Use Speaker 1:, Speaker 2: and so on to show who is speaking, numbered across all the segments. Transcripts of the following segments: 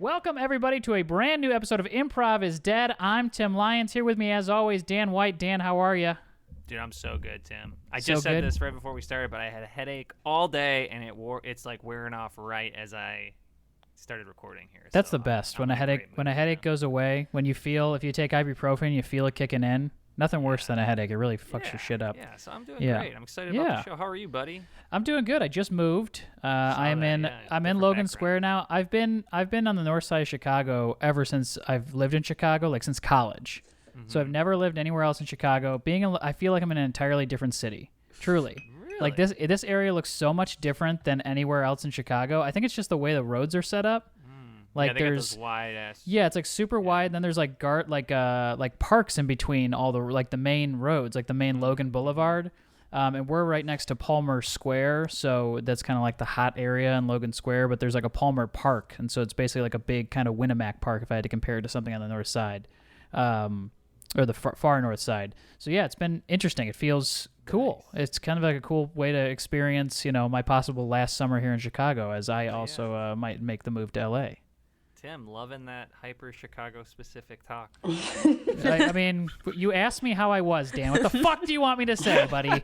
Speaker 1: Welcome, everybody, to a brand new episode of Improv is Dead. I'm Tim Lyons. Here with me, as always, Dan White. Dan, how are you?
Speaker 2: Dude, I'm so good, Tim. I just said this right before we started, but I had a headache all day, and it's like wearing off right as I started recording here.
Speaker 1: That's the best. When a headache goes away, when you feel, if you take ibuprofen, you feel it kicking in. Nothing worse than a headache. It really fucks your shit up.
Speaker 2: Yeah, so I'm doing great. I'm excited about the show. How are you, buddy?
Speaker 1: I'm doing good. I just moved. I'm in Logan Square now. I've been on the north side of Chicago ever since I've lived in Chicago, like since college. Mm-hmm. So I've never lived anywhere else in Chicago. I feel like I'm in an entirely different city. Truly.
Speaker 2: Really?
Speaker 1: Like this area looks so much different than anywhere else in Chicago. I think it's just the way the roads are set up. Like
Speaker 2: they
Speaker 1: there's
Speaker 2: got those wide ass.
Speaker 1: Yeah, it's like super wide. And then there's like parks in between all the main roads, like the main Logan Boulevard. And we're right next to Palmer Square, so that's kind of like the hot area in Logan Square. But there's like a Palmer Park, and so it's basically like a big kind of Winnemac Park if I had to compare it to something on the north side, or the far north side. So yeah, it's been interesting. It feels cool. Nice. It's kind of like a cool way to experience, my possible last summer here in Chicago, as I also might make the move to LA.
Speaker 2: Tim, loving that hyper Chicago specific talk.
Speaker 1: I mean, you asked me how I was, Dan. What the fuck do you want me to say, buddy?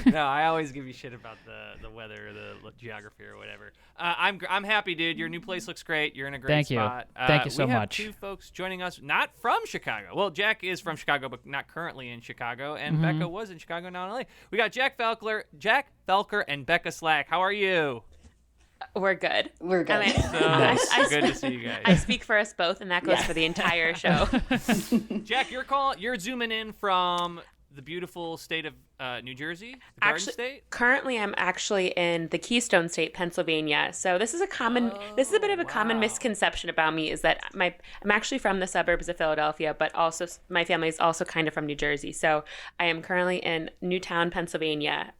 Speaker 2: No, I always give you shit about the weather, or the geography, or whatever. I'm happy, dude. Your new place looks great. You're in a great spot.
Speaker 1: Thank you so much.
Speaker 2: We have two folks joining us, not from Chicago. Well, Jack is from Chicago, but not currently in Chicago. And Becca was in Chicago, now in LA. We got Jack Felker, and Becca Slack. How are you?
Speaker 3: We're good.
Speaker 4: We're good.
Speaker 2: So good to see you guys.
Speaker 3: I speak for us both, and that goes for the entire show.
Speaker 2: Jack, you're zooming in from the beautiful state of New Jersey, the Garden State.
Speaker 3: Currently, I'm actually in the Keystone State, Pennsylvania. So this is a bit of a common misconception about me, is that I'm actually from the suburbs of Philadelphia, but also my family is also kind of from New Jersey. So I am currently in Newtown, Pennsylvania.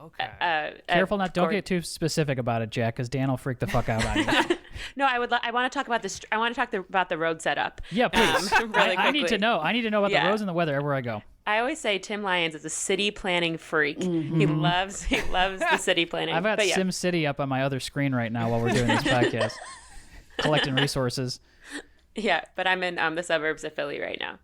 Speaker 2: Okay.
Speaker 1: Careful, don't get too specific about it, Jack, because Dan will freak the fuck out on you.
Speaker 3: No, I want to talk about this. I want to talk about the road setup.
Speaker 1: Yeah, please.
Speaker 3: Really
Speaker 1: I need to know. I need to know about the roads and the weather everywhere I go.
Speaker 3: I always say Tim Lyons is a city planning freak. Mm-hmm. He loves the city planning.
Speaker 1: I've got SimCity up on my other screen right now while we're doing this podcast, collecting resources.
Speaker 3: Yeah, but I'm in the suburbs of Philly right now.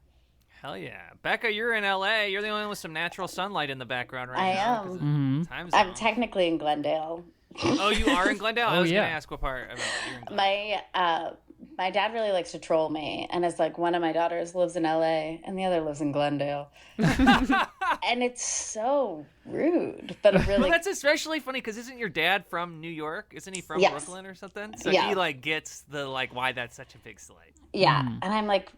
Speaker 2: Hell yeah. Becca, you're in LA. You're the only one with some natural sunlight in the background right
Speaker 4: now. I am. I'm technically in Glendale.
Speaker 2: Oh, you are in Glendale? I was going to ask what part of you're in
Speaker 4: Glendale. My dad really likes to troll me, and it's like one of my daughters lives in LA and the other lives in Glendale. And it's so rude, but really...
Speaker 2: Well, that's especially funny because isn't your dad from New York? Isn't he from Brooklyn or something? So he gets the why that's such a big slight.
Speaker 4: Yeah, and I'm like...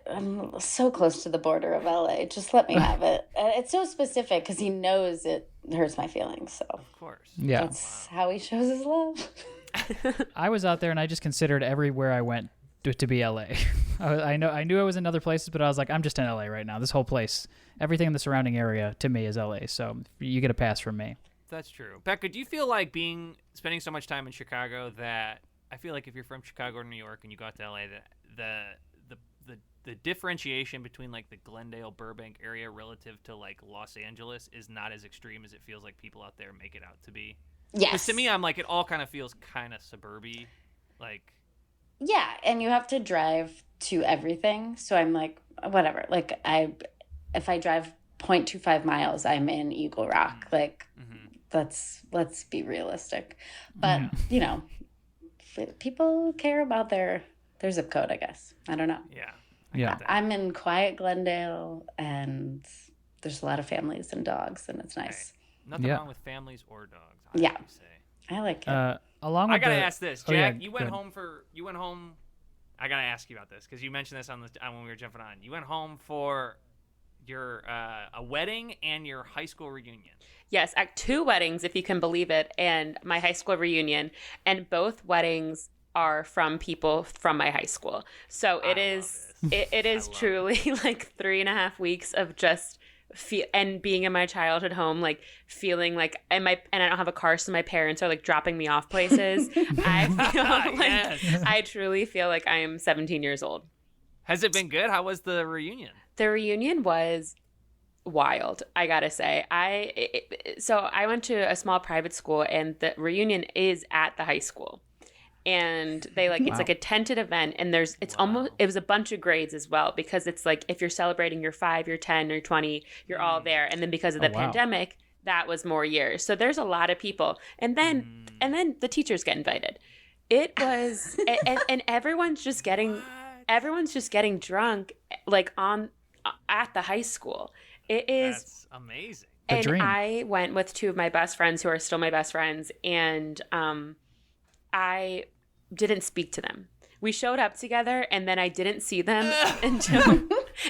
Speaker 4: I'm so close to the border of LA. Just let me have it. It's so specific because he knows it hurts my feelings. So
Speaker 2: of course,
Speaker 4: that's how he shows his love.
Speaker 1: I was out there and I just considered everywhere I went to be LA. I knew I was in other places, but I was like, I'm just in LA right now. This whole place, everything in the surrounding area to me is LA. So you get a pass from me.
Speaker 2: That's true. Becca, do you feel like spending so much time in Chicago that I feel like if you're from Chicago or New York and you go out to LA, that the differentiation between like the Glendale Burbank area relative to like Los Angeles is not as extreme as it feels like people out there make it out to be?
Speaker 4: Yes.
Speaker 2: To me, I'm like, it all kind of feels kind of suburby, like.
Speaker 4: Yeah, and you have to drive to everything. So I'm like, whatever. Like if I drive 0.25 miles, I'm in Eagle Rock. Like let's be realistic. But people care about their zip code, I guess. I don't know.
Speaker 2: Yeah.
Speaker 4: I'm in quiet Glendale, and there's a lot of families and dogs, and it's nice.
Speaker 2: Right. Nothing wrong with families or dogs.
Speaker 4: I like it.
Speaker 2: I gotta ask this, Jack. You went home. I gotta ask you about this because you mentioned this when we were jumping on. You went home for your a wedding and your high school reunion.
Speaker 3: Yes, at 2 weddings, if you can believe it, and my high school reunion, and both weddings are from people from my high school. So it is truly like 3.5 weeks of just and being in my childhood home, like feeling like and I don't have a car, so my parents are like dropping me off places. I feel like I truly feel like I am 17 years old.
Speaker 2: Has it been good? How was the reunion?
Speaker 3: The reunion was wild, I gotta say. So I went to a small private school, and the reunion is at the high school. and they like it's like a tented event, and it's almost it was a bunch of grades as well, because it's like if you're celebrating your 5, your 10, your 20, you're all there, and then because of the pandemic, that was more years. So there's a lot of people, and then the teachers get invited. It was and everyone's just getting drunk like at the high school. It is
Speaker 2: That's amazing.
Speaker 3: And I went with 2 of my best friends who are still my best friends, and I didn't speak to them. We showed up together, and then I didn't see them until,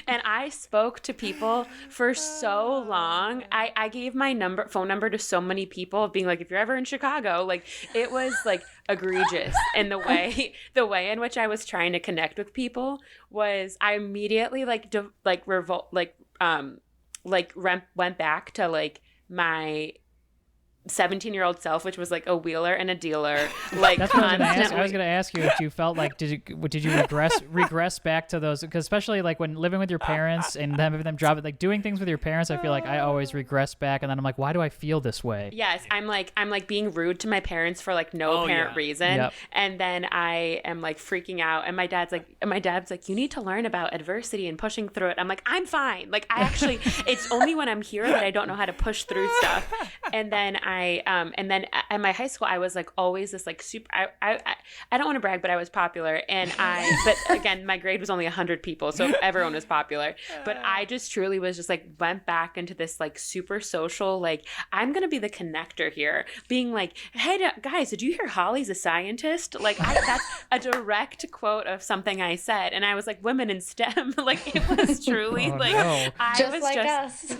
Speaker 3: and I spoke to people for so long. I gave my phone number to so many people, being like, if you're ever in Chicago, like it was like egregious. And the way in which I was trying to connect with people was I immediately went back to like my 17-year-old self, which was like a wheeler and a dealer. Like
Speaker 1: that's what I was gonna ask you if you felt like did you regress back to those, because especially like when living with your parents and them driving, like doing things with your parents, I feel like I always regress back, and then I'm like, why do I feel this way?
Speaker 3: Yes, I'm like being rude to my parents for like no apparent reason, and then I am like freaking out, and my dad's like you need to learn about adversity and pushing through it. I'm like, I'm fine. Like I actually it's only when I'm here that I don't know how to push through stuff. And then and then at my high school, I was like always this like super. I don't want to brag, but I was popular, but again, my grade was only 100 people, so everyone was popular. But I just truly was just like went back into this like super social, like I'm gonna be the connector here, being like, hey guys, did you hear Holly's a scientist? Like that's a direct quote of something I said, and I was like, women in STEM. Like it was truly just like us.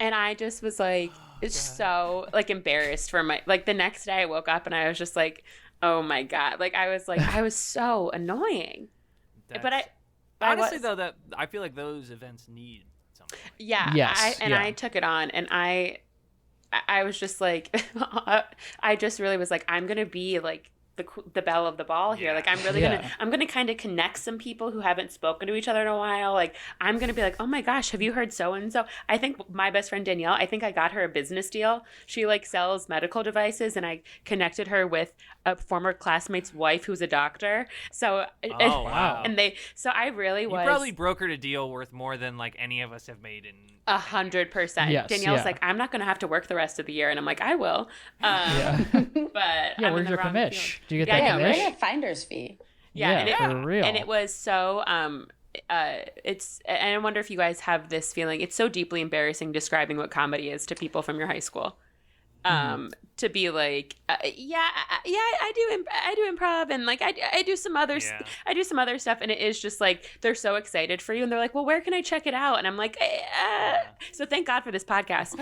Speaker 3: And I just was like, so like embarrassed for like the next day I woke up and I was just like, oh my God. Like I was so annoying. But honestly
Speaker 2: though, that I feel like those events need something.
Speaker 3: Yeah. Yes. I took it on, and I was just like, I just really was like, I'm going to be like the belle of the ball here. Like I'm really gonna kind of connect some people who haven't spoken to each other in a while. Like I'm gonna be like, oh my gosh, have you heard so and so? I think my best friend Danielle, I think I got her a business deal. She like sells medical devices, and I connected her with a former classmate's wife who's a doctor. So
Speaker 2: wow.
Speaker 3: And I really was.
Speaker 2: You probably brokered a deal worth more than like any of us have made in
Speaker 3: 100%.
Speaker 1: Yes,
Speaker 3: Danielle's like, I'm not gonna have to work the rest of the year, and I'm like, I will. But
Speaker 1: where's your commish? Do you get that commish?
Speaker 4: We're gonna finder's fee.
Speaker 1: For real.
Speaker 3: And it was so it's, and I wonder if you guys have this feeling. It's so deeply embarrassing describing what comedy is to people from your high school. To be like, I do improv, and like I do some other stuff, and it is just like they're so excited for you, and they're like, well, where can I check it out? And I'm like, so thank God for this podcast.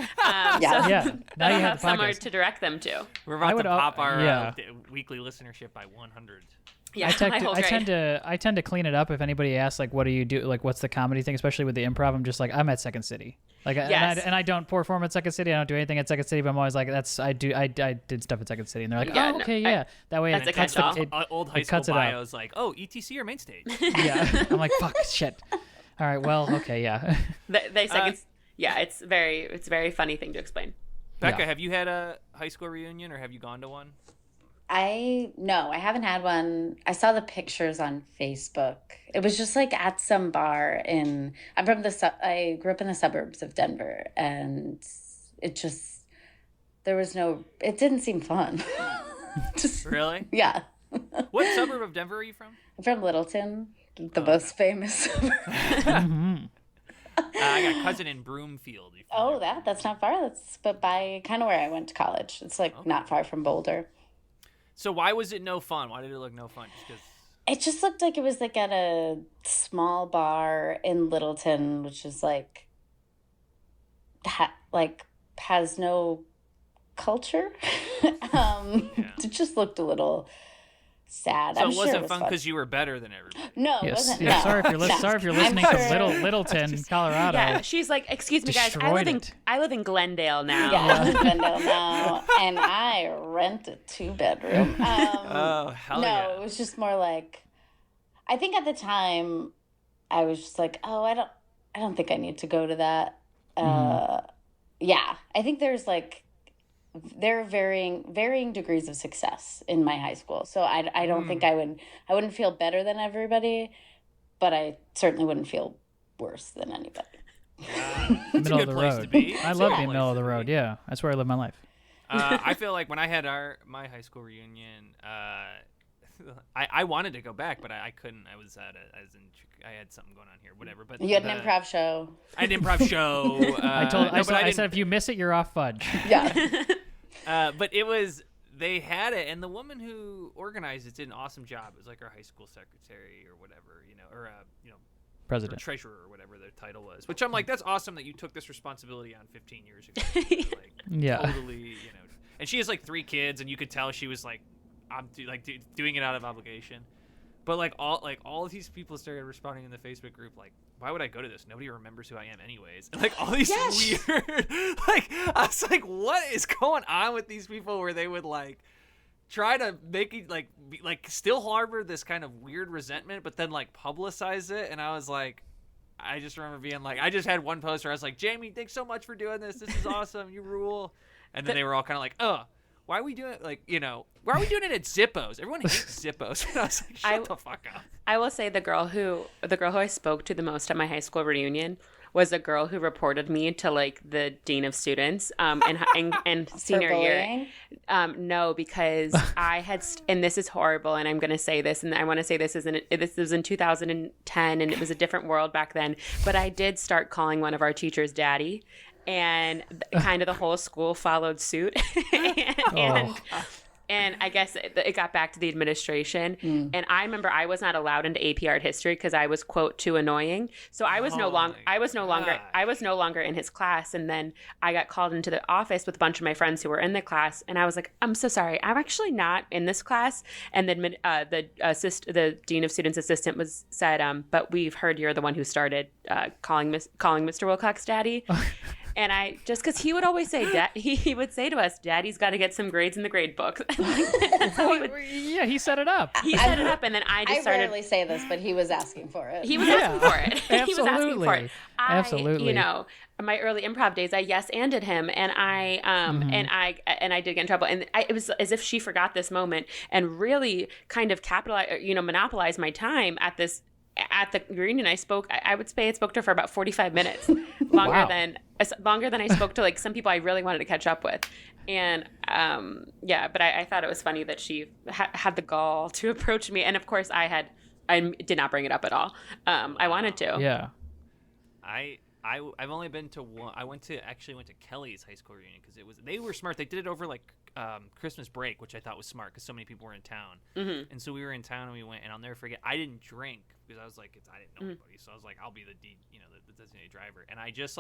Speaker 1: Now you have
Speaker 3: somewhere to direct them to.
Speaker 2: We're about to pop our weekly listenership by 100.
Speaker 3: Yeah,
Speaker 1: I tend to clean it up if anybody asks like, what do you do, like what's the comedy thing, especially with the improv. I'm just like, I'm at Second City, like and I don't perform at Second City, I don't do anything at Second City, but I'm always like, I did stuff at Second City, and they're like, that way
Speaker 3: that's
Speaker 1: it cuts
Speaker 2: old high school bios like, oh, ETC or main stage.
Speaker 1: I'm like, fuck, shit, all right, well, okay,
Speaker 3: it's a very funny thing to explain.
Speaker 2: Becca, have you had a high school reunion, or have you gone to one?
Speaker 4: No, I haven't had one. I saw the pictures on Facebook. It was just like at some bar I grew up in the suburbs of Denver, and it didn't seem fun.
Speaker 2: Really?
Speaker 4: Yeah.
Speaker 2: What suburb of Denver are you from?
Speaker 4: I'm from Littleton, the most famous suburb.
Speaker 2: I got a cousin in Broomfield.
Speaker 4: That's not far. But by kind of where I went to college. It's like not far from Boulder.
Speaker 2: So why was it no fun? Why did it look no fun?
Speaker 4: It just looked like it was like at a small bar in Littleton, which is like has no culture. It just looked a little sad.
Speaker 2: So
Speaker 4: I'm
Speaker 2: it
Speaker 4: sure
Speaker 2: wasn't fun because you were better than everybody.
Speaker 4: No, it wasn't.
Speaker 1: Yeah,
Speaker 4: no.
Speaker 1: sorry if you're listening to Littleton, Colorado.
Speaker 3: Yeah, she's like, excuse me, guys, I live in Glendale now.
Speaker 4: Yeah, I live in Glendale now, and I rent a 2-bedroom.
Speaker 2: Hell yeah.
Speaker 4: It was just more like, I think at the time, I was just like, I don't think I need to go to that. Yeah, I think there's like there are varying degrees of success in my high school. So I don't think I wouldn't feel better than everybody, but I certainly wouldn't feel worse than anybody.
Speaker 1: Middle of the road. I love being middle of the road. Yeah, that's where I live my life.
Speaker 2: I feel like when I had my high school reunion, I wanted to go back, but I couldn't. I had something going on here, whatever. But
Speaker 4: you had an improv show.
Speaker 2: I had an improv show.
Speaker 1: I said if you miss it, you're off fudge.
Speaker 4: Yeah.
Speaker 2: But they had it, and the woman who organized it did an awesome job. It was like our high school secretary or whatever, or
Speaker 1: president,
Speaker 2: or treasurer, or whatever their title was. Which I'm like, that's awesome that you took this responsibility on 15 years ago. Like,
Speaker 1: yeah,
Speaker 2: totally, And she has like 3 kids, and you could tell she was like, doing it out of obligation. But all of these people started responding in the Facebook group like, why would I go to this? Nobody remembers who I am anyways. And all these weird I was like, what is going on with these people where they would try to make it still harbor this kind of weird resentment, but then publicize it. And I was like, I just remember being I just had one post where I was like, Jamie, thanks so much for doing this. This is awesome. You rule. And then they were all kind of like, why are we doing it? Why are we doing it at Zippos? Everyone hates Zippos. And I was like, shut the fuck up.
Speaker 3: I will say the girl who I spoke to the most at my high school reunion was a girl who reported me to the dean of students and senior year. No, because I had and this is horrible, and I'm going to say this, and I want to say this was in 2010, and it was a different world back then. But I did start calling one of our teachers daddy. And kind of the whole school followed suit. And I guess it got back to the administration. And I remember I was not allowed into AP Art History because I was, quote, too annoying. So I was no longer in his class. And then I got called into the office with a bunch of my friends who were in the class. And I was like, I'm so sorry, I'm actually not in this class. And the dean of students assistant said, but we've heard you're the one who started calling Mr. Wilcox daddy. And I, just because he would always say, he would say to us, Daddy's got to get some grades in the grade book. That's how he would.
Speaker 1: Yeah, he set it up.
Speaker 3: He set it up, and then I just started.
Speaker 4: I rarely say this, but he was asking for it.
Speaker 3: He was asking for it.
Speaker 1: Absolutely.
Speaker 3: He was asking for it.
Speaker 1: Absolutely.
Speaker 3: My early improv days, I yes-anded him, and I did get in trouble. And it was as if she forgot this moment and really kind of monopolized my time at the reunion. I would say I spoke to her for about 45 minutes, longer than I spoke to some people I really wanted to catch up with. And but I thought it was funny that she had the gall to approach me. And of course I did not bring it up at all. I wanted to.
Speaker 1: Yeah.
Speaker 2: I've only been to one. I went to Kelly's high school reunion because they were smart. They did it over Christmas break, which I thought was smart because so many people were in town. Mm-hmm. And so we were in town and we went, and I'll never forget. I didn't drink because I was like, I didn't know anybody, so I was like, I'll be the designated driver. And I just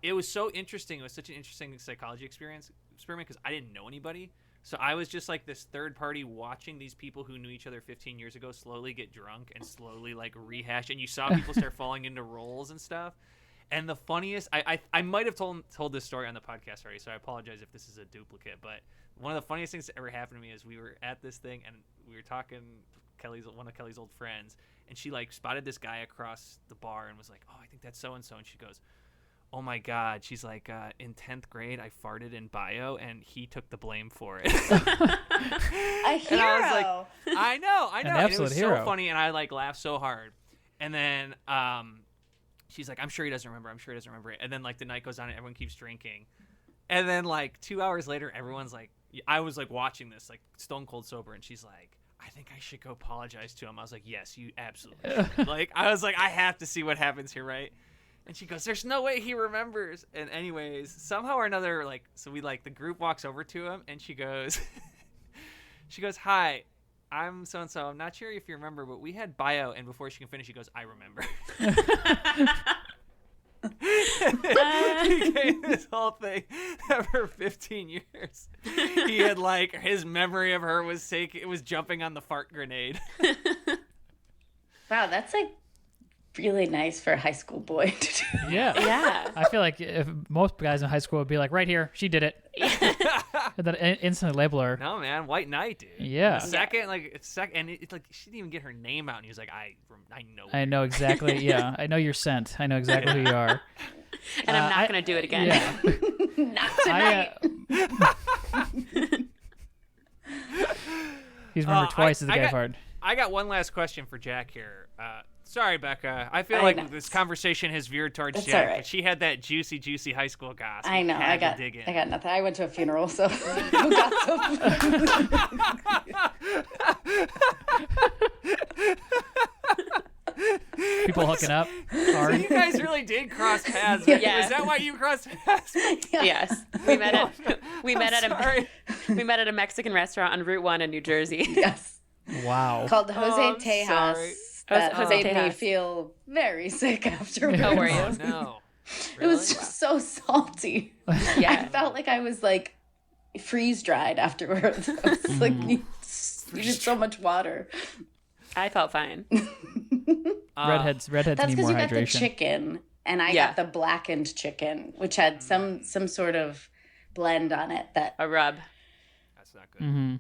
Speaker 2: it was so interesting. It was such an interesting psychology experiment because I didn't know anybody. So I was just this third party watching these people who knew each other 15 years ago slowly get drunk and slowly rehash. And you saw people start falling into roles and stuff. And the funniest, I might have told this story on the podcast already, so I apologize if this is a duplicate. But one of the funniest things that ever happened to me is we were at this thing and we were talking one of Kelly's old friends, and she spotted this guy across the bar and was like, "Oh, I think that's so and so," and she goes, "Oh my God," she's like, "In 10th grade, I farted in bio, and he took the blame for it."
Speaker 4: A hero.
Speaker 2: And I was like, I know.
Speaker 1: An
Speaker 2: and
Speaker 1: absolute
Speaker 2: it was
Speaker 1: hero.
Speaker 2: so funny, and I laughed so hard. And then she's like, I'm sure he doesn't remember it. And then the night goes on and everyone keeps drinking. And then 2 hours later, everyone's I was watching this stone cold sober, and she's like, I think I should go apologize to him. I was like, yes, you absolutely should. I was like, I have to see what happens here, right? And she goes, there's no way he remembers. And anyways, somehow or another, so we the group walks over to him, and she goes, hi, I'm so-and-so. I'm not sure if you remember, but we had bio. And before she can finish, she goes, I remember. It became this whole thing for 15 years. He had his memory of her was jumping on the fart grenade.
Speaker 4: Wow, that's really nice for a high school boy to do.
Speaker 1: Yeah. I feel like if most guys in high school would be like, right here, she did it. And then instantly label her.
Speaker 2: No, man, white knight, dude.
Speaker 1: Yeah.
Speaker 2: And and it's she didn't even get her name out, and he was like, I know.
Speaker 1: I know exactly. Yeah, I know your scent. I know exactly who you are.
Speaker 3: And I'm not going to do it again.
Speaker 1: Yeah.
Speaker 4: Not tonight.
Speaker 1: He's remembered twice as the gay fart.
Speaker 2: I got one last question for Jack here. Sorry, Becca. I feel
Speaker 4: I
Speaker 2: like
Speaker 4: know.
Speaker 2: this conversation has veered towards
Speaker 4: It's
Speaker 2: Jack,
Speaker 4: all right.
Speaker 2: but she had that juicy high school gossip.
Speaker 4: I know. I
Speaker 2: Had to
Speaker 4: got
Speaker 2: dig in.
Speaker 4: nothing. I went to a funeral, so who got
Speaker 1: People hooking up.
Speaker 2: So
Speaker 1: Hard.
Speaker 2: you guys really did cross paths.
Speaker 3: Yeah.
Speaker 2: Is that why you crossed paths?
Speaker 3: Yes, we met at
Speaker 2: Sorry.
Speaker 3: we met at a Mexican restaurant on Route 1 in New Jersey.
Speaker 4: Yes.
Speaker 1: Wow.
Speaker 4: Called Jose
Speaker 2: I'm
Speaker 4: Tejas.
Speaker 2: sorry.
Speaker 4: That
Speaker 3: Jose
Speaker 4: made me
Speaker 3: Tejas.
Speaker 4: feel very sick afterwards.
Speaker 3: Oh, were you?
Speaker 2: Oh no.
Speaker 4: It was just so salty. I
Speaker 3: Yeah,
Speaker 4: felt like I was like freeze dried afterwards. I was like, you needed so much water.
Speaker 3: I felt fine.
Speaker 1: Redheads
Speaker 4: That's
Speaker 1: need
Speaker 4: because
Speaker 1: more
Speaker 4: you got the
Speaker 1: hydration.
Speaker 4: chicken, and I
Speaker 3: Yeah.
Speaker 4: got the blackened chicken, which had some sort of blend on it that
Speaker 3: A rub.
Speaker 2: That's not good.
Speaker 1: Mm-hmm.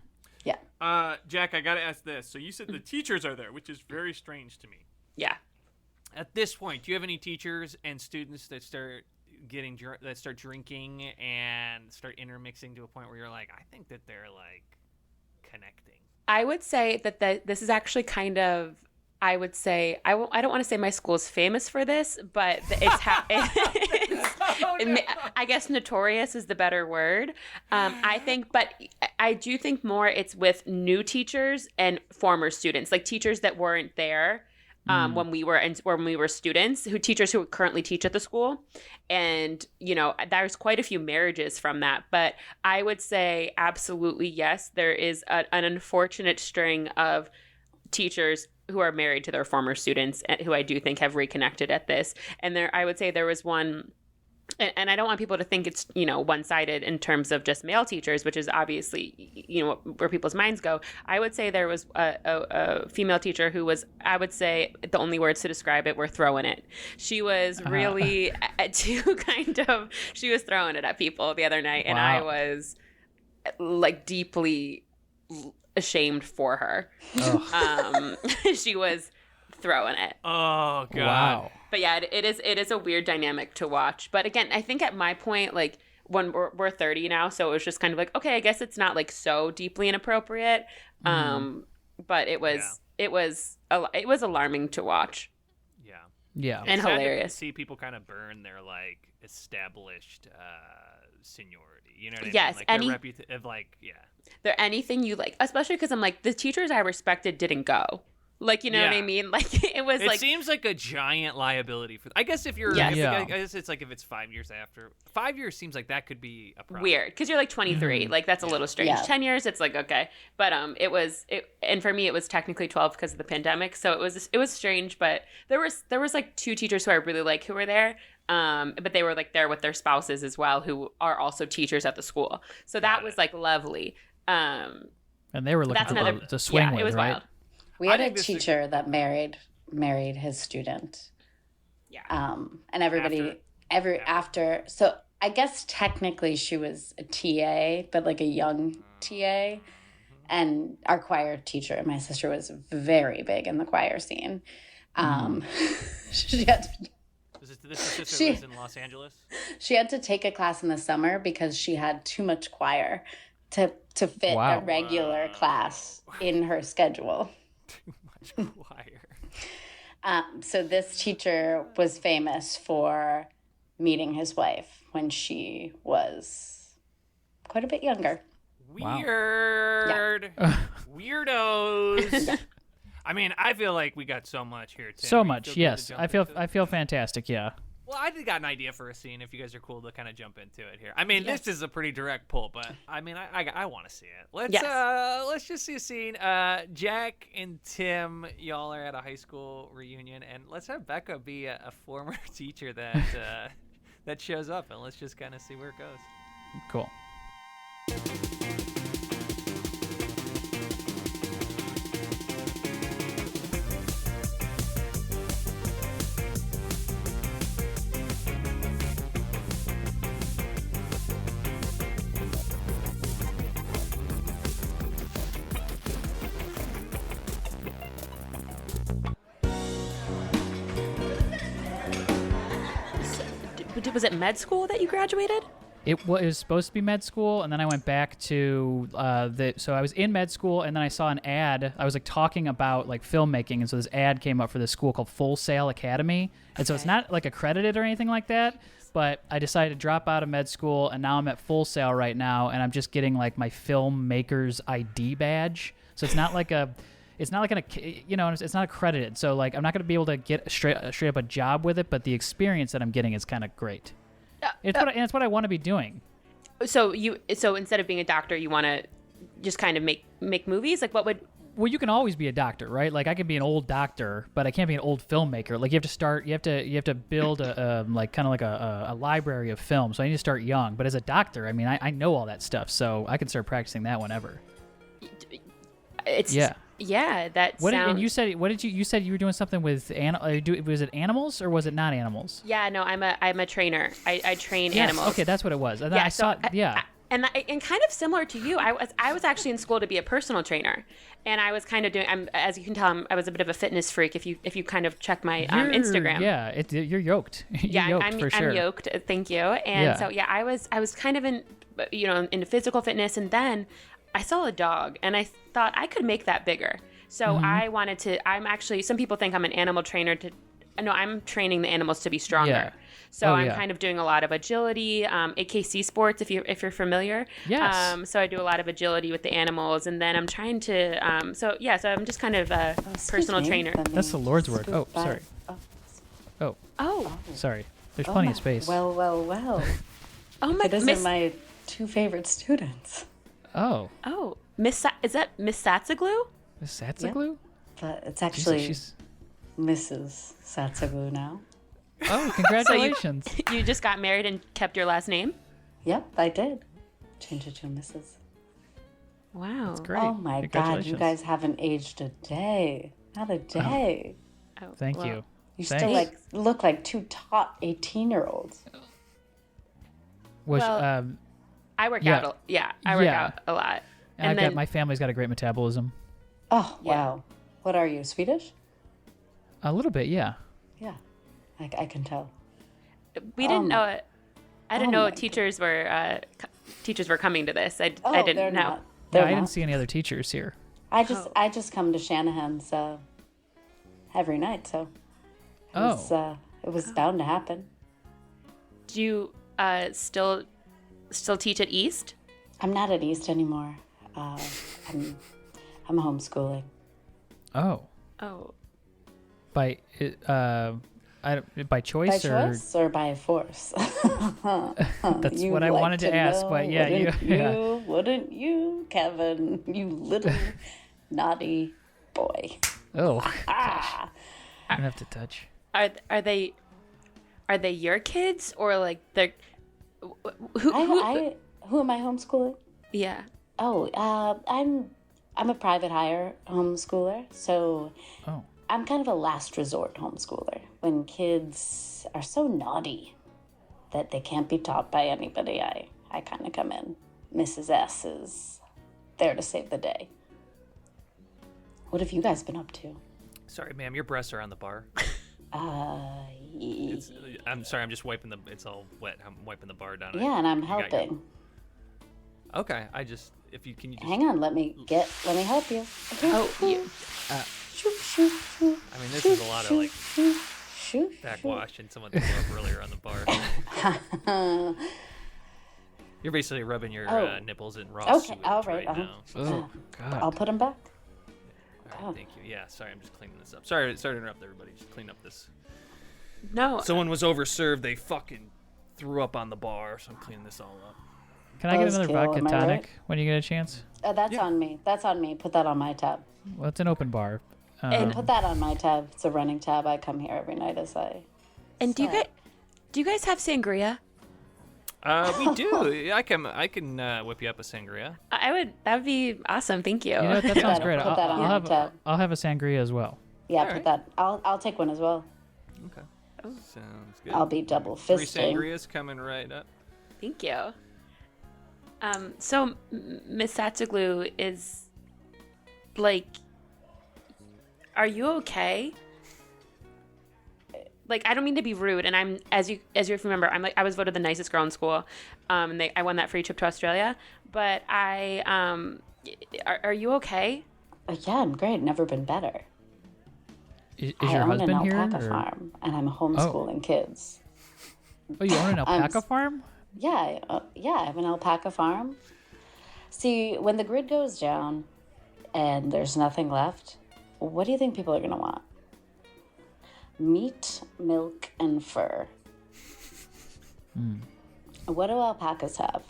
Speaker 2: Jack, I gotta ask this. So you said the teachers are there, which is very strange to me.
Speaker 3: Yeah.
Speaker 2: At this point, do you have any teachers and students that start drinking and start intermixing to a point where you're like, I think that they're like connecting?
Speaker 3: I would say that this is actually kind of, I would say, I don't want to say my school is famous for this, but I guess notorious is the better word. I think, but I do think more it's with new teachers and former students, like teachers that weren't there when we were students, teachers who currently teach at the school. And, there's quite a few marriages from that. But I would say absolutely yes, there is an unfortunate string of teachers who are married to their former students who I do think have reconnected at this. And I would say there was one, and I don't want people to think it's, one-sided in terms of just male teachers, which is obviously, where people's minds go. I would say there was a female teacher who was, I would say the only words to describe it were throwing it. She was really she was throwing it at people the other night. And
Speaker 1: Wow.
Speaker 3: I was like deeply ashamed for her. She was throwing it.
Speaker 2: Oh God.
Speaker 1: Wow.
Speaker 3: But yeah, it is a weird dynamic to watch. But again, I think at my point, like when we're 30 now, so it was just kind of like, okay, I guess it's not like so deeply inappropriate. But it was alarming to watch
Speaker 2: Yeah.
Speaker 1: Yeah.
Speaker 3: and
Speaker 2: Sad to
Speaker 3: hilarious.
Speaker 2: see people kind of burn their like established seniority. You know what I
Speaker 3: Yes,
Speaker 2: mean? Like their reputation of like, yeah.
Speaker 3: There anything you like, especially because I'm like the teachers I respected didn't go. Like, you know what I
Speaker 2: Yeah.
Speaker 3: mean? Like it was
Speaker 2: It seems like a giant liability for. I guess if you're,
Speaker 3: Yes.
Speaker 2: I guess it's like if it's 5 years after. 5 years seems like that could be a problem.
Speaker 3: weird because you're like 23. Like that's a little strange.
Speaker 4: Yeah.
Speaker 3: 10 years, it's like okay, but and for me it was technically 12 because of the pandemic. So it was strange, but there was like two teachers who I really like who were there. But they were like there with their spouses as well, who are also teachers at the school. So that was like lovely.
Speaker 1: And they were looking
Speaker 3: That's
Speaker 1: for
Speaker 3: another
Speaker 1: the swing
Speaker 3: yeah,
Speaker 1: with,
Speaker 3: it was
Speaker 1: right?
Speaker 3: wild.
Speaker 4: we
Speaker 2: I
Speaker 4: had a
Speaker 2: think this is-
Speaker 4: teacher that married his student.
Speaker 3: Yeah.
Speaker 4: And everybody after so I guess technically she was a TA, but like a young TA. And our choir teacher, my sister, was very big in the choir scene. She had to,
Speaker 2: This sister
Speaker 4: She-
Speaker 2: lives in Los Angeles.
Speaker 4: she had to take a class in the summer because she had too much choir to fit
Speaker 1: Wow.
Speaker 4: a regular class in her schedule.
Speaker 2: Too much choir.
Speaker 4: So this teacher was famous for meeting his wife when she was quite a bit younger.
Speaker 1: Wow.
Speaker 2: Weird. Weirdos. I mean, I feel like we got so much here. Tim.
Speaker 1: So
Speaker 2: Are you
Speaker 1: much,
Speaker 2: still good to
Speaker 1: yes.
Speaker 2: jump
Speaker 1: I
Speaker 2: into it?
Speaker 1: feel fantastic. Yeah.
Speaker 2: Well, I got an idea for a scene. If you guys are cool to kind of jump into it here. I mean, this is a pretty direct pull, but I mean, I want to see it. Let's just see a scene. Jack and Tim, y'all are at a high school reunion, and let's have Becca be a former teacher that that shows up, and let's just kind of see where it goes.
Speaker 1: Cool.
Speaker 3: Was it med school that you graduated?
Speaker 1: It was supposed to be med school, and then I went back to so I was in med school, and then I saw an ad. I was like talking about like filmmaking, and so this ad came up for this school called Full Sail Academy, and so it's not like accredited or anything like that. But I decided to drop out of med school, and now I'm at Full Sail right now, and I'm just getting like my filmmaker's ID badge. So it's not like it's not not accredited. So like I'm not going to be able to get straight up a job with it, but the experience that I'm getting is kind of great. It's what I want to be doing.
Speaker 3: So instead of being a doctor, you want to just kind of make movies? Like what would...
Speaker 1: Well, you can always be a doctor, right? Like I can be an old doctor, but I can't be an old filmmaker. Like you have to build a like kind of like a library of film. So I need to start young. But as a doctor, I mean, I know all that stuff, so I can start practicing that whenever.
Speaker 3: That sounds...
Speaker 1: And you said you were doing something with was it animals or was it not animals?
Speaker 3: Yeah, no, I'm a trainer. I train animals.
Speaker 1: Okay, that's what it was. And
Speaker 3: and kind of similar to you, I was actually in school to be a personal trainer, and I was kind of doing. As you can tell, I was a bit of a fitness freak. If you kind of check my Instagram,
Speaker 1: you're yoked.
Speaker 3: I'm yoked. Thank you. And so I was kind of into physical fitness, and then I saw a dog, and I thought I could make that bigger. So I wanted to. I'm actually. Some people think I'm an animal trainer. No, I'm training the animals to be stronger.
Speaker 1: Yeah.
Speaker 3: So I'm kind of doing a lot of agility, AKC sports, if you're familiar.
Speaker 1: Yes.
Speaker 3: So I do a lot of agility with the animals, and then I'm trying to. So I'm just kind of a personal trainer.
Speaker 1: That's the Lord's work. Oh, sorry.
Speaker 3: Oh.
Speaker 1: Sorry. There's plenty of space.
Speaker 4: Well.
Speaker 3: Oh my.
Speaker 4: Those are my two favorite students.
Speaker 1: Oh.
Speaker 3: Oh, is that Miss Satzaglue?
Speaker 1: Miss Satzaglue?
Speaker 4: But it's actually Mrs. Satzaglue now.
Speaker 1: Oh, congratulations.
Speaker 3: So you just got married and kept your last name?
Speaker 4: Yep, I did. Change it to Mrs.
Speaker 3: Wow.
Speaker 1: That's great.
Speaker 4: Oh my God, you guys haven't aged a day. Not a day.
Speaker 3: Oh,
Speaker 1: Thank you.
Speaker 4: You still look like two taut 18-year-olds.
Speaker 3: I work out. I work out a lot.
Speaker 1: And my family's got a great metabolism.
Speaker 4: Oh, wow. What are you, Swedish?
Speaker 1: A little bit, yeah.
Speaker 4: Yeah, I can tell.
Speaker 3: We didn't know it. I didn't know teachers were coming to this. I didn't know.
Speaker 1: I didn't see any other teachers here.
Speaker 4: I just come to Shanahan's every night, so it was bound to happen.
Speaker 3: Do you still teach at East?
Speaker 4: I'm not at East anymore. I'm homeschooling.
Speaker 1: Oh. By choice
Speaker 4: or by force?
Speaker 1: That's what I wanted to ask. But
Speaker 4: wouldn't you, Kevin? You little naughty boy.
Speaker 1: Oh, gosh. I don't have to touch.
Speaker 3: Are they your kids or like they're
Speaker 4: who am I homeschooling?
Speaker 3: Yeah.
Speaker 4: Oh, I'm a private hire homeschooler, so I'm kind of a last resort homeschooler. When kids are so naughty that they can't be taught by anybody, I kind of come in. Mrs. S is there to save the day. What have you guys been up to?
Speaker 2: Sorry, ma'am, your breasts are on the bar. I'm sorry, I'm just wiping it's all wet. I'm wiping the bar down.
Speaker 4: Yeah, and I'm helping.
Speaker 2: Okay,
Speaker 4: hang on, let me help you.
Speaker 2: I mean, this is a lot of like backwash, and someone threw up earlier on the bar. You're basically rubbing your nipples in raw sewage right now.
Speaker 1: Oh, God.
Speaker 4: I'll put them back.
Speaker 2: All right, thank you. Yeah, sorry, I'm just cleaning this up. Sorry to interrupt everybody. Just clean up this.
Speaker 3: No.
Speaker 2: Someone was overserved. They fucking threw up on the bar, so I'm cleaning this all up.
Speaker 1: Can I get another vodka tonic when you get a chance?
Speaker 4: That's on me. That's on me. Put that on my tab.
Speaker 1: Well, it's an open bar.
Speaker 4: And put that on my tab. It's a running tab. I come here every night as I.
Speaker 3: And do you guys have sangria?
Speaker 2: We do. I can whip you up a sangria.
Speaker 3: That would be awesome. Thank you.
Speaker 1: That sounds great.
Speaker 4: Put that on my tab.
Speaker 1: I'll have a sangria as well.
Speaker 4: Yeah, put that. I'll take one as well.
Speaker 2: Okay. Sounds good.
Speaker 4: I'll be double fisting.
Speaker 2: 3 sangrias coming right up.
Speaker 3: Thank you. So Miss Satzaglue is like, are you okay? like, I don't mean to be rude, and I'm, as you remember, I was voted the nicest girl in school, and I won that free trip to Australia. But are you okay?
Speaker 4: Yeah, I'm great. Never been better.
Speaker 1: Is your
Speaker 4: I own
Speaker 1: husband
Speaker 4: an
Speaker 1: here?
Speaker 4: alpaca farm, and I'm homeschooling kids.
Speaker 1: Oh, you own an alpaca farm?
Speaker 4: Yeah, I have an alpaca farm. See, when the grid goes down and there's nothing left, what do you think people are going to want? Meat, milk, and fur. What do alpacas have?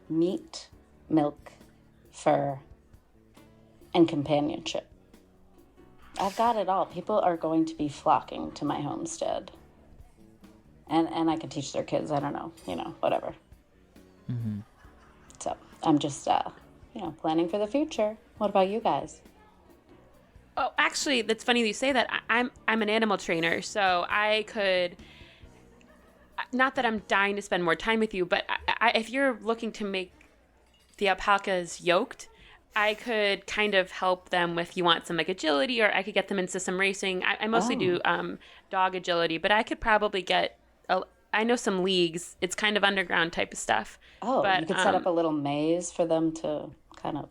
Speaker 4: Meat, milk, fur, and companionship. I've got it all. People are going to be flocking to my homestead. And I could teach their kids, I don't know, whatever.
Speaker 1: Mm-hmm.
Speaker 4: So I'm just, planning for the future. What about you guys?
Speaker 3: Oh, actually, that's funny that you say that. I'm an animal trainer, so I could, not that I'm dying to spend more time with you, but if you're looking to make the alpacas yoked, I could kind of help them with, you want some like agility, or I could get them into some racing. I mostly do dog agility, but I could probably get, I know some leagues. It's kind of underground type of stuff.
Speaker 4: Oh,
Speaker 3: but,
Speaker 4: you could set up a little maze for them to kind of.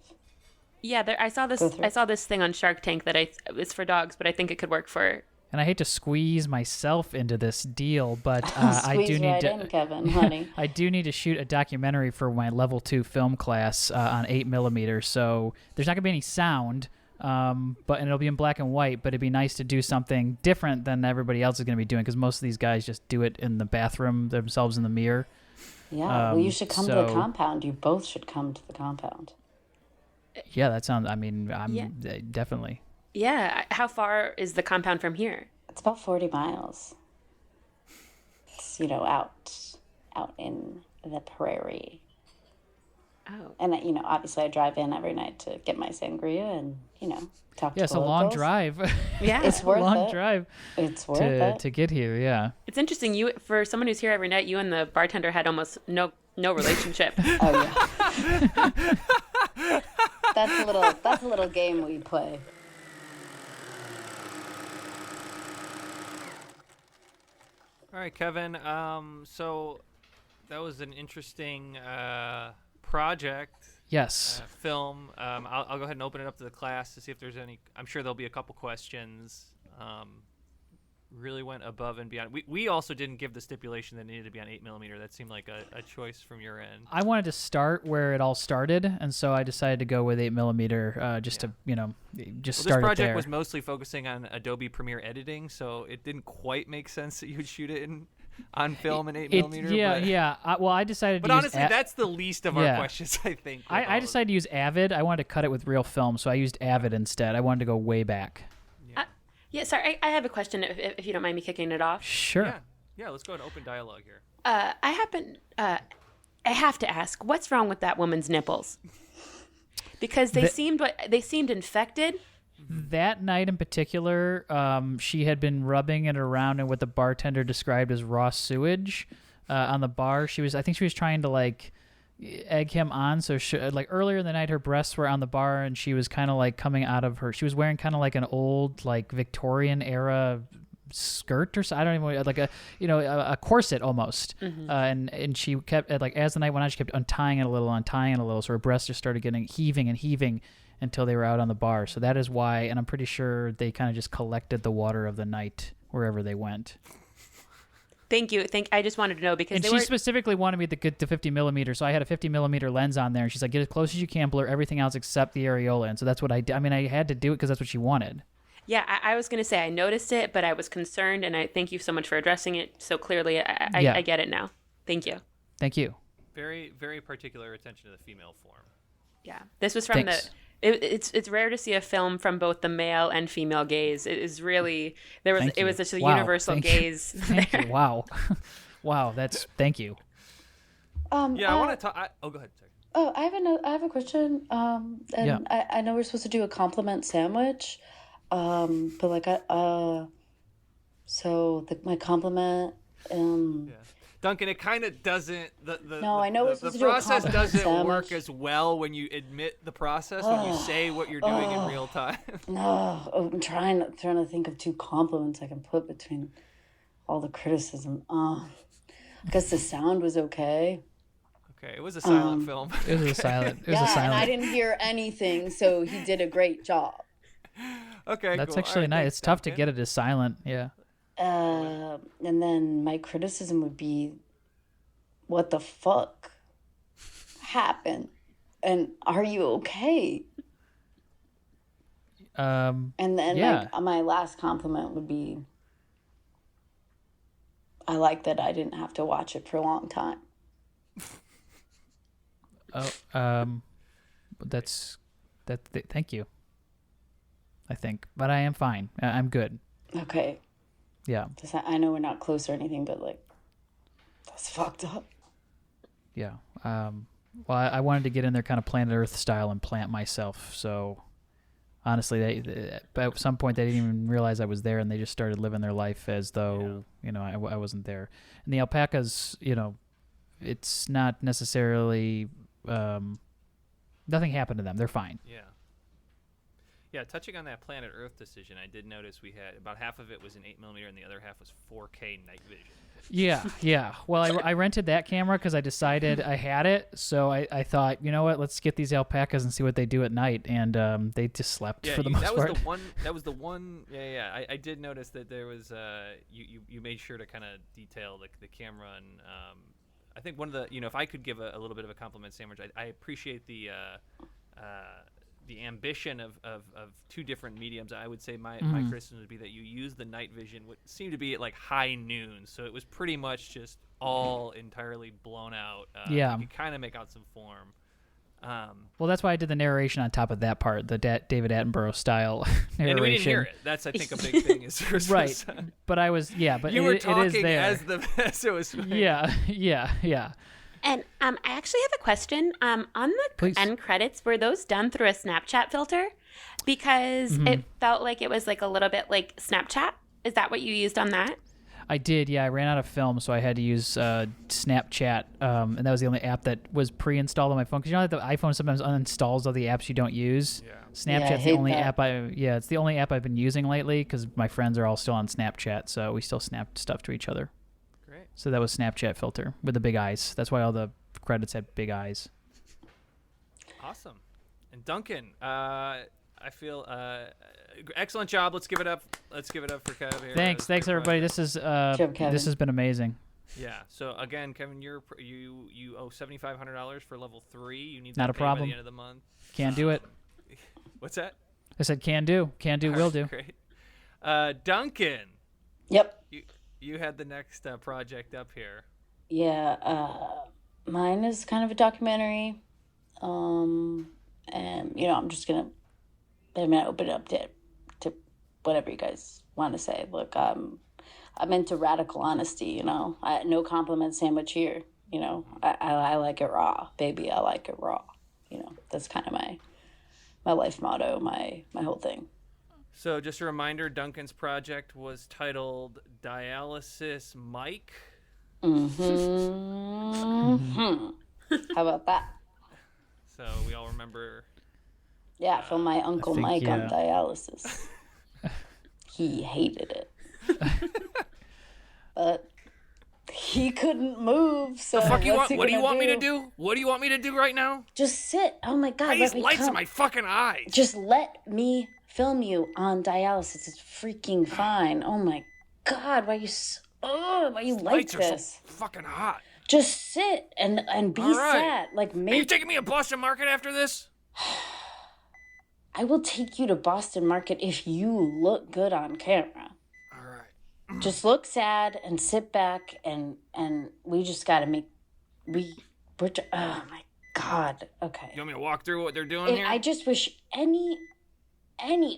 Speaker 3: Yeah, I saw this thing on Shark Tank that it's for dogs, but I think it could work for.
Speaker 1: And I hate to squeeze myself into this deal, but I do need to.
Speaker 4: In, Kevin, honey.
Speaker 1: I do need to shoot a documentary for my level 2 film class on 8mm. So there's not gonna be any sound, and it'll be in black and white. But it'd be nice to do something different than everybody else is gonna be doing, because most of these guys just do it in the bathroom themselves in the mirror.
Speaker 4: Yeah, well, you should come to the compound. You both should come to the compound.
Speaker 1: Yeah, that sounds. I mean, definitely.
Speaker 3: Yeah, how far is the compound from here?
Speaker 4: It's about 40 miles. It's, out in the prairie.
Speaker 3: Oh.
Speaker 4: And, obviously I drive in every night to get my sangria and, talk to the
Speaker 1: it's a long
Speaker 4: locals.
Speaker 1: drive.
Speaker 3: Yeah.
Speaker 4: It's worth
Speaker 1: long
Speaker 4: it.
Speaker 1: drive.
Speaker 4: It's worth it.
Speaker 1: To get here, yeah.
Speaker 3: It's interesting. For someone who's here every night, you and the bartender had almost no relationship.
Speaker 4: Oh, yeah. That's a little game we play.
Speaker 2: All right, Kevin. So that was an interesting project.
Speaker 1: Yes.
Speaker 2: Film. I'll go ahead and open it up to the class to see if there's any. I'm sure there'll be a couple questions. Really went above and beyond. We also didn't give the stipulation that it needed to be on 8mm. That seemed like a choice from your end.
Speaker 1: I wanted to start where it all started, and so I decided to go with 8mm to just start it there.
Speaker 2: This project was mostly focusing on Adobe Premiere editing, so it didn't quite make sense that you would shoot it on film in 8mm.
Speaker 1: Well, I decided
Speaker 2: but
Speaker 1: to
Speaker 2: honestly,
Speaker 1: use
Speaker 2: that's the least of our questions, I think.
Speaker 1: I decided to use Avid. I wanted to cut it with real film, so I used Avid instead. I wanted to go way back.
Speaker 3: Yeah, sorry, I have a question if you don't mind me kicking it off.
Speaker 1: Sure.
Speaker 2: Yeah, let's go ahead and open dialogue here.
Speaker 3: I have to ask, what's wrong with that woman's nipples? Because they seemed infected.
Speaker 1: That night in particular, she had been rubbing it around in what the bartender described as raw sewage on the bar. I think she was trying to egg him on. So earlier in the night, her breasts were on the bar, and she was kind of coming out of her. She was wearing kind of like an old Victorian era skirt or so. I don't even a corset almost.
Speaker 3: Mm-hmm.
Speaker 1: And she kept as the night went on, she kept untying it a little. So her breasts just started getting heaving until they were out on the bar. So that is why, and I'm pretty sure they kind of just collected the water of the night wherever they went.
Speaker 3: Thank you. I just wanted to know because
Speaker 1: she specifically wanted me to get to 50mm, so I had a 50mm lens on there, and she's like, get as close as you can, blur everything else except the areola, and so that's what I did. I mean, I had to do it because that's what she wanted.
Speaker 3: Yeah, I was going to say I noticed it, but I was concerned, and I thank you so much for addressing it so clearly. I get it now. Thank you.
Speaker 1: Thank you.
Speaker 2: Very, very particular attention to the female form.
Speaker 3: Yeah, this was from It's rare to see a film from both the male and female gaze. It is really it was just a universal gaze.
Speaker 1: Thank you. Wow, wow. Thank you.
Speaker 2: I want to talk. Go ahead. Sorry.
Speaker 4: Oh, I have a question. I know we're supposed to do a compliment sandwich, but my compliment.
Speaker 2: Duncan, it kind of doesn't.
Speaker 4: No, I know it's
Speaker 2: the
Speaker 4: supposed to do a
Speaker 2: process
Speaker 4: compliment
Speaker 2: doesn't
Speaker 4: sandwich.
Speaker 2: work as well when you admit the process when you say what you're doing in real time.
Speaker 4: No, I'm trying to think of 2 compliments I can put between all the criticism. I guess the sound was okay.
Speaker 2: Okay, it was a silent film.
Speaker 1: It was a silent. It was
Speaker 4: Yeah,
Speaker 1: a silent.
Speaker 4: and I didn't hear anything, so he did a great job.
Speaker 2: Okay,
Speaker 1: That's
Speaker 2: cool.
Speaker 1: actually
Speaker 2: All right,
Speaker 1: nice.
Speaker 2: thanks,
Speaker 1: It's tough to
Speaker 2: Duncan.
Speaker 1: get it as silent. Yeah.
Speaker 4: And then my criticism would be, what the fuck happened? And are you okay? And then
Speaker 1: Yeah.
Speaker 4: my last compliment would be, I like that I didn't have to watch it for a long time.
Speaker 1: Oh, thank you. I think, but I am fine. I'm good.
Speaker 4: Okay.
Speaker 1: Yeah.
Speaker 4: I know we're not close or anything, but like, that's fucked up.
Speaker 1: Yeah. Well, I wanted to get in there kind of Planet Earth style and plant myself. So honestly, at some point they didn't even realize I was there, and they just started living their life as though I wasn't there. And the alpacas, it's not necessarily nothing happened to them. They're fine.
Speaker 2: Yeah. Yeah, touching on that Planet Earth decision, I did notice we had about half of it was in 8mm and the other half was 4K night vision.
Speaker 1: Yeah. Well, I rented that camera because I decided I had it. So I thought, you know what, let's get these alpacas and see what they do at night. And they just slept for the most part.
Speaker 2: That was the one. Yeah. I did notice that there was you made sure to kind of detail the camera, and I think one of the if I could give a little bit of a compliment sandwich, I appreciate the ambition of 2 different mediums. I would say my criticism would be that you use the night vision, what seemed to be at like high noon, so it was pretty much just all entirely blown out.
Speaker 1: Yeah.
Speaker 2: You kind of make out some form.
Speaker 1: Well, that's why I did the narration on top of that part, the David Attenborough style narration.
Speaker 2: And we didn't hear it. That's, I think, a big thing. Is
Speaker 1: right. But I was, but
Speaker 2: you were
Speaker 1: it is
Speaker 2: talking
Speaker 1: there.
Speaker 2: as it was.
Speaker 1: Yeah.
Speaker 3: And I actually have a question. On the
Speaker 1: Please.
Speaker 3: end credits, were those done through a Snapchat filter? Because it felt like it was like a little bit like Snapchat. Is that what you used on that?
Speaker 1: I did, yeah. I ran out of film, so I had to use Snapchat, and that was the only app that was pre-installed on my phone. Because you know that the iPhone sometimes uninstalls all the apps you don't use.
Speaker 2: Yeah.
Speaker 1: Snapchat's
Speaker 4: I
Speaker 1: the
Speaker 4: hate
Speaker 1: only
Speaker 4: that.
Speaker 1: app it's the only app I've been using lately because my friends are all still on Snapchat, so we still snap stuff to each other.
Speaker 2: Great.
Speaker 1: So that was Snapchat filter with the big eyes. That's why all the credits had big eyes.
Speaker 2: Awesome. And Duncan, I feel excellent job. Let's give it up. Let's give it up for Kev here.
Speaker 1: Thanks everybody. This is
Speaker 4: Kevin.
Speaker 1: this has been amazing.
Speaker 2: Yeah. So again, Kevin, you owe $7,500 for level 3. You need
Speaker 1: Not
Speaker 2: that
Speaker 1: a
Speaker 2: paid
Speaker 1: problem.
Speaker 2: by the end of the month.
Speaker 1: Can do it.
Speaker 2: What's that?
Speaker 1: I said can do, will do.
Speaker 2: Great. Duncan,
Speaker 4: Yep.
Speaker 2: you had the next project up here.
Speaker 4: Yeah. Mine is kind of a documentary. And I'm just gonna open it up to whatever you guys want to say. Look, I'm into radical honesty. No compliment sandwich here. I like it raw, baby. I like it raw. That's kind of my life motto, my whole thing.
Speaker 2: So just a reminder, Duncan's project was titled Dialysis Mike.
Speaker 4: How about that?
Speaker 2: So we all remember.
Speaker 4: Yeah, from my Uncle
Speaker 1: think,
Speaker 4: Mike on
Speaker 1: yeah.
Speaker 4: dialysis. He hated it. But he couldn't move, so
Speaker 2: Fuck you
Speaker 4: what's
Speaker 2: want?
Speaker 4: he
Speaker 2: What do you
Speaker 4: gonna
Speaker 2: want me to do? What do you want me to do right now?
Speaker 4: Just sit. Oh my God.
Speaker 2: I
Speaker 4: let
Speaker 2: use
Speaker 4: me
Speaker 2: lights
Speaker 4: come.
Speaker 2: in my fucking eyes.
Speaker 4: Just let me film you on dialysis. It's freaking fine. Oh my God. Why you like
Speaker 2: Lights are
Speaker 4: this?
Speaker 2: so fucking hot.
Speaker 4: Just sit and be
Speaker 2: All right.
Speaker 4: sad. Like
Speaker 2: Are you
Speaker 4: make.
Speaker 2: taking me to Boston Market after this?
Speaker 4: I will take you to Boston Market if you look good on camera.
Speaker 2: All right.
Speaker 4: Just look sad and sit back and we just got to oh my God. Okay.
Speaker 2: You want me to walk through what they're doing here?
Speaker 4: I just wish any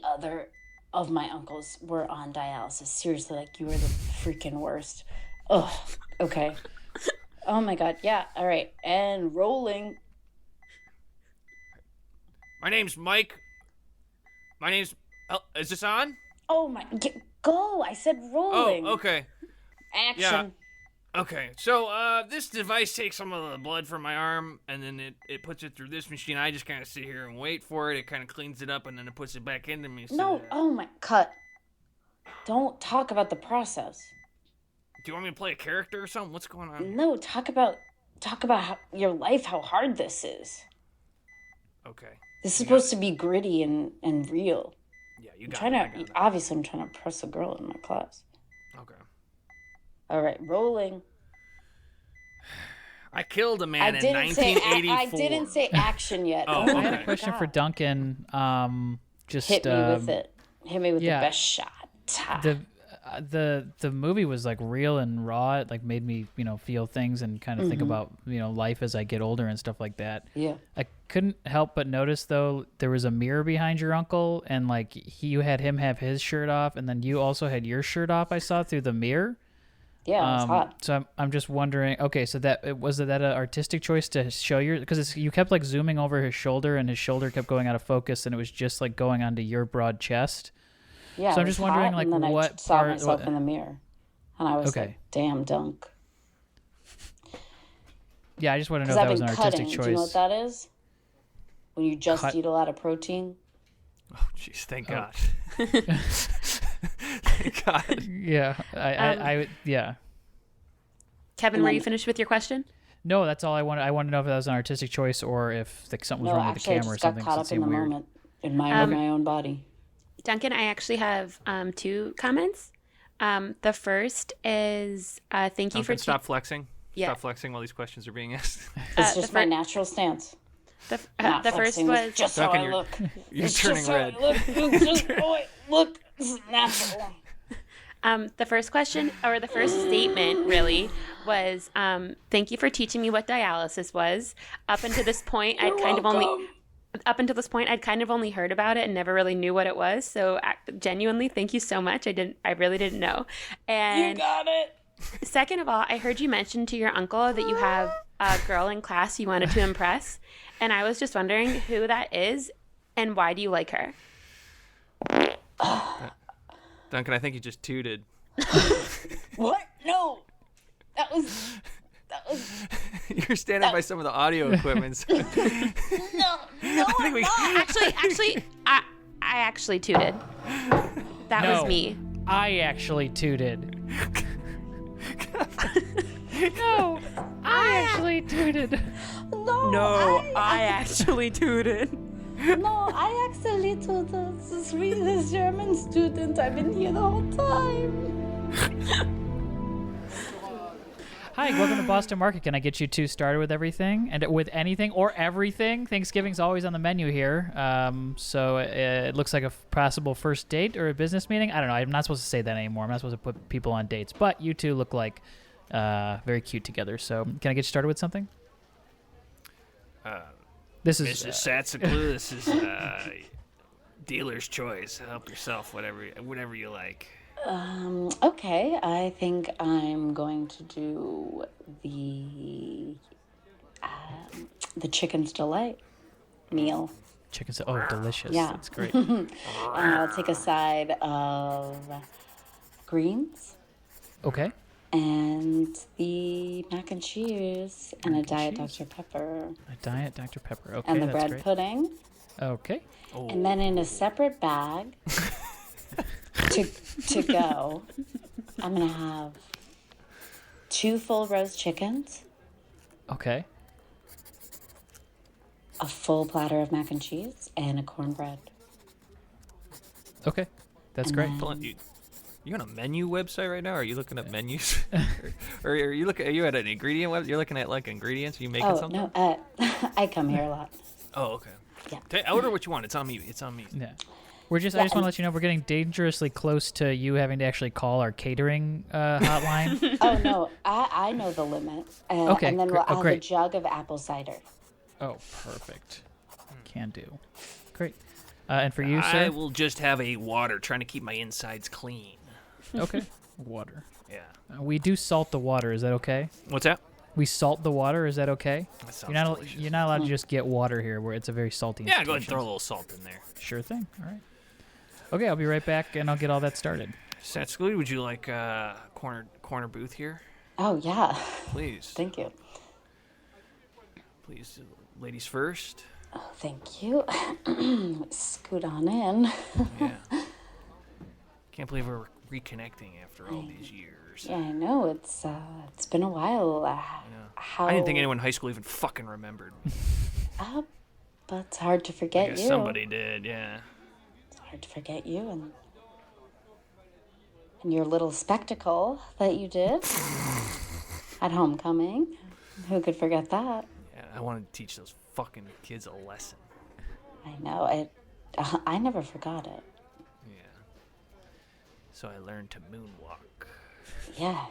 Speaker 4: other of my uncles were on dialysis. Seriously, like you were the freaking worst. Ugh. Okay. Oh my God. Yeah. All right. And rolling.
Speaker 2: My name's Mike. Is this on?
Speaker 4: Oh my. Go. I said rolling.
Speaker 2: Oh, okay.
Speaker 4: Action.
Speaker 2: Yeah. Okay, so this device takes some of the blood from my arm, and then it puts it through this machine. I just kind of sit here and wait for it. It kind of cleans it up, and then it puts it back into me. So
Speaker 4: No, oh my, cut. Don't talk about the process.
Speaker 2: do you want me to play a character or something? What's going on?
Speaker 4: No, talk about your life, how hard this is.
Speaker 2: Okay.
Speaker 4: This is supposed to be gritty and real.
Speaker 2: Yeah, you got it.
Speaker 4: Obviously, I'm trying to impress a girl in my class.
Speaker 2: Okay.
Speaker 4: All right, rolling.
Speaker 2: I killed a man in 1984.
Speaker 4: I didn't say action yet.
Speaker 2: Oh,
Speaker 1: I had a question for Duncan. Just
Speaker 4: hit me with it. Hit me with the best shot.
Speaker 1: The movie was like real and raw. It like made me feel things and kind of think about life as I get older and stuff like that.
Speaker 4: Yeah.
Speaker 1: I couldn't help but notice though there was a mirror behind your uncle, and like you had him have his shirt off, and then you also had your shirt off. I saw through the mirror.
Speaker 4: Yeah, it was hot.
Speaker 1: So I'm just wondering. Okay, so was that an artistic choice to show because you kept like zooming over his shoulder, and his shoulder kept going out of focus, and it was just like going onto your broad chest.
Speaker 4: Yeah.
Speaker 1: So I'm just wondering, like,
Speaker 4: and then
Speaker 1: what
Speaker 4: I saw
Speaker 1: part
Speaker 4: myself in the mirror, and I was like, "Damn, Dunk."
Speaker 1: Yeah, I just want to know if that was an artistic choice.
Speaker 4: Do you know what that is? When you just eat a lot of protein.
Speaker 2: Oh, jeez! Thank God. Thank God.
Speaker 1: Yeah, yeah.
Speaker 3: Kevin, were you finished with your question?
Speaker 1: No, that's all I wanted. I wanted to know if that was an artistic choice or if something was wrong with the camera or something.
Speaker 4: I just got caught up in the moment in my own body.
Speaker 3: Duncan, I actually have 2 comments. The first is thank you for
Speaker 2: stop flexing.
Speaker 3: Yeah.
Speaker 2: Stop flexing while these questions are being asked.
Speaker 4: It's just my natural stance.
Speaker 3: The first was
Speaker 4: just how I look.
Speaker 2: You're turning red.
Speaker 4: Look, this is natural.
Speaker 3: The first question, or the first statement, really, was thank you for teaching me what dialysis was. Up until this point, I'd kind of only heard about it and never really knew what it was. So genuinely, thank you so much. I really didn't know. And
Speaker 4: you got it.
Speaker 3: Second of all, I heard you mention to your uncle that you have a girl in class you wanted to impress, and I was just wondering who that is and why do you like her?
Speaker 2: Duncan, I think you just tooted.
Speaker 4: What? No. That was.
Speaker 2: You're standing by some of the audio equipment. So.
Speaker 3: No. Actually, I actually tooted. That was me.
Speaker 1: I actually tooted. No, I actually tooted.
Speaker 3: No, I actually tooted.
Speaker 4: No, I actually tooted. This German student. I've been here the whole time.
Speaker 1: Hi, welcome to Boston Market. Can I get you 2 started with everything and with anything or everything? Thanksgiving's always on the menu here. So it looks like a possible first date or a business meeting. I don't know. I'm not supposed to say that anymore. I'm not supposed to put people on dates. But you 2 look like very cute together. So can I get you started with something? This is
Speaker 2: Mrs. Satzaglue. This is dealer's choice. Help yourself, whatever you like.
Speaker 4: Okay, I think I'm going to do the Chicken's Delight meal.
Speaker 1: Chicken's, delicious.
Speaker 4: Yeah.
Speaker 1: That's great.
Speaker 4: I'll take a side of greens.
Speaker 1: Okay.
Speaker 4: And the mac and cheese and a Diet Dr. Pepper.
Speaker 1: A Diet Dr. Pepper. Okay,
Speaker 4: and the
Speaker 1: that's
Speaker 4: bread
Speaker 1: great.
Speaker 4: pudding.
Speaker 1: Okay.
Speaker 2: Oh.
Speaker 4: And then in a separate bag to go, I'm going to have 2 full roast chickens.
Speaker 1: Okay.
Speaker 4: A full platter of mac and cheese and a cornbread.
Speaker 1: Okay. That's great.
Speaker 2: You on a menu website right now? Or are you looking at menus, or are you at an ingredient web? You're looking at like ingredients. Are you making something?
Speaker 4: No, I come here a lot.
Speaker 2: Oh, okay.
Speaker 4: Yeah.
Speaker 2: Order what you want. It's on me.
Speaker 1: Yeah. I just want to let you know we're getting dangerously close to you having to actually call our catering hotline.
Speaker 4: Oh no, I know the limit.
Speaker 1: Okay.
Speaker 4: And then we'll have
Speaker 1: great.
Speaker 4: a jug of apple cider.
Speaker 1: Oh, perfect. Can do. Great. And for you, sir?
Speaker 2: I will just have a water, trying to keep my insides clean.
Speaker 1: Okay. Water.
Speaker 2: Yeah.
Speaker 1: We do salt the water. Is that okay?
Speaker 2: What's that?
Speaker 1: We salt the water. Is that okay?
Speaker 2: That sounds delicious.
Speaker 1: You're not allowed to just get water here, where it's a very salty.
Speaker 2: Yeah, go ahead and throw a little salt in there.
Speaker 1: Sure thing. All right. Okay, I'll be right back, and I'll get all that started.
Speaker 2: Satzaglue, would you like a corner booth here?
Speaker 4: Oh, yeah.
Speaker 2: Please.
Speaker 4: Thank you.
Speaker 2: Please, ladies first.
Speaker 4: Oh, thank you. Scoot on in.
Speaker 2: Yeah. Can't believe we're reconnecting after all these years.
Speaker 4: Yeah, I know. It's been a while.
Speaker 2: I didn't think anyone in high school even fucking remembered me.
Speaker 4: But it's hard to forget
Speaker 2: I guess
Speaker 4: you.
Speaker 2: somebody did, yeah.
Speaker 4: It's hard to forget you and your little spectacle that you did at homecoming. Who could forget that?
Speaker 2: Yeah, I wanted to teach those fucking kids a lesson.
Speaker 4: I know. I never forgot it.
Speaker 2: Yeah. So I learned to moonwalk.
Speaker 4: Yeah,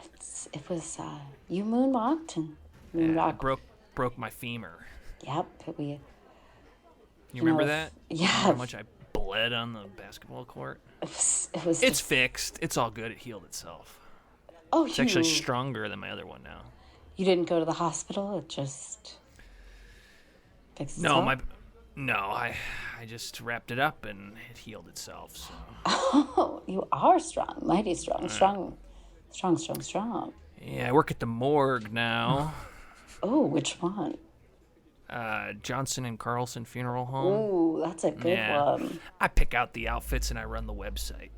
Speaker 4: it was. You moonwalked and moonwalk.
Speaker 2: I broke my femur.
Speaker 4: Yep.
Speaker 2: You remember that?
Speaker 4: Yeah.
Speaker 2: How much I bled on the basketball court?
Speaker 4: It was.
Speaker 2: It's fixed. It's all good. It healed itself.
Speaker 4: Oh,
Speaker 2: it's actually stronger than my other one now.
Speaker 4: You didn't go to the hospital. It just fixed itself?
Speaker 2: I just wrapped it up and it healed itself. So.
Speaker 4: Oh, you are strong, mighty strong, strong.
Speaker 2: Yeah, I work at the morgue now.
Speaker 4: Oh, which one?
Speaker 2: Johnson and Carlson Funeral Home.
Speaker 4: Ooh, that's a good one.
Speaker 2: I pick out the outfits and I run the website.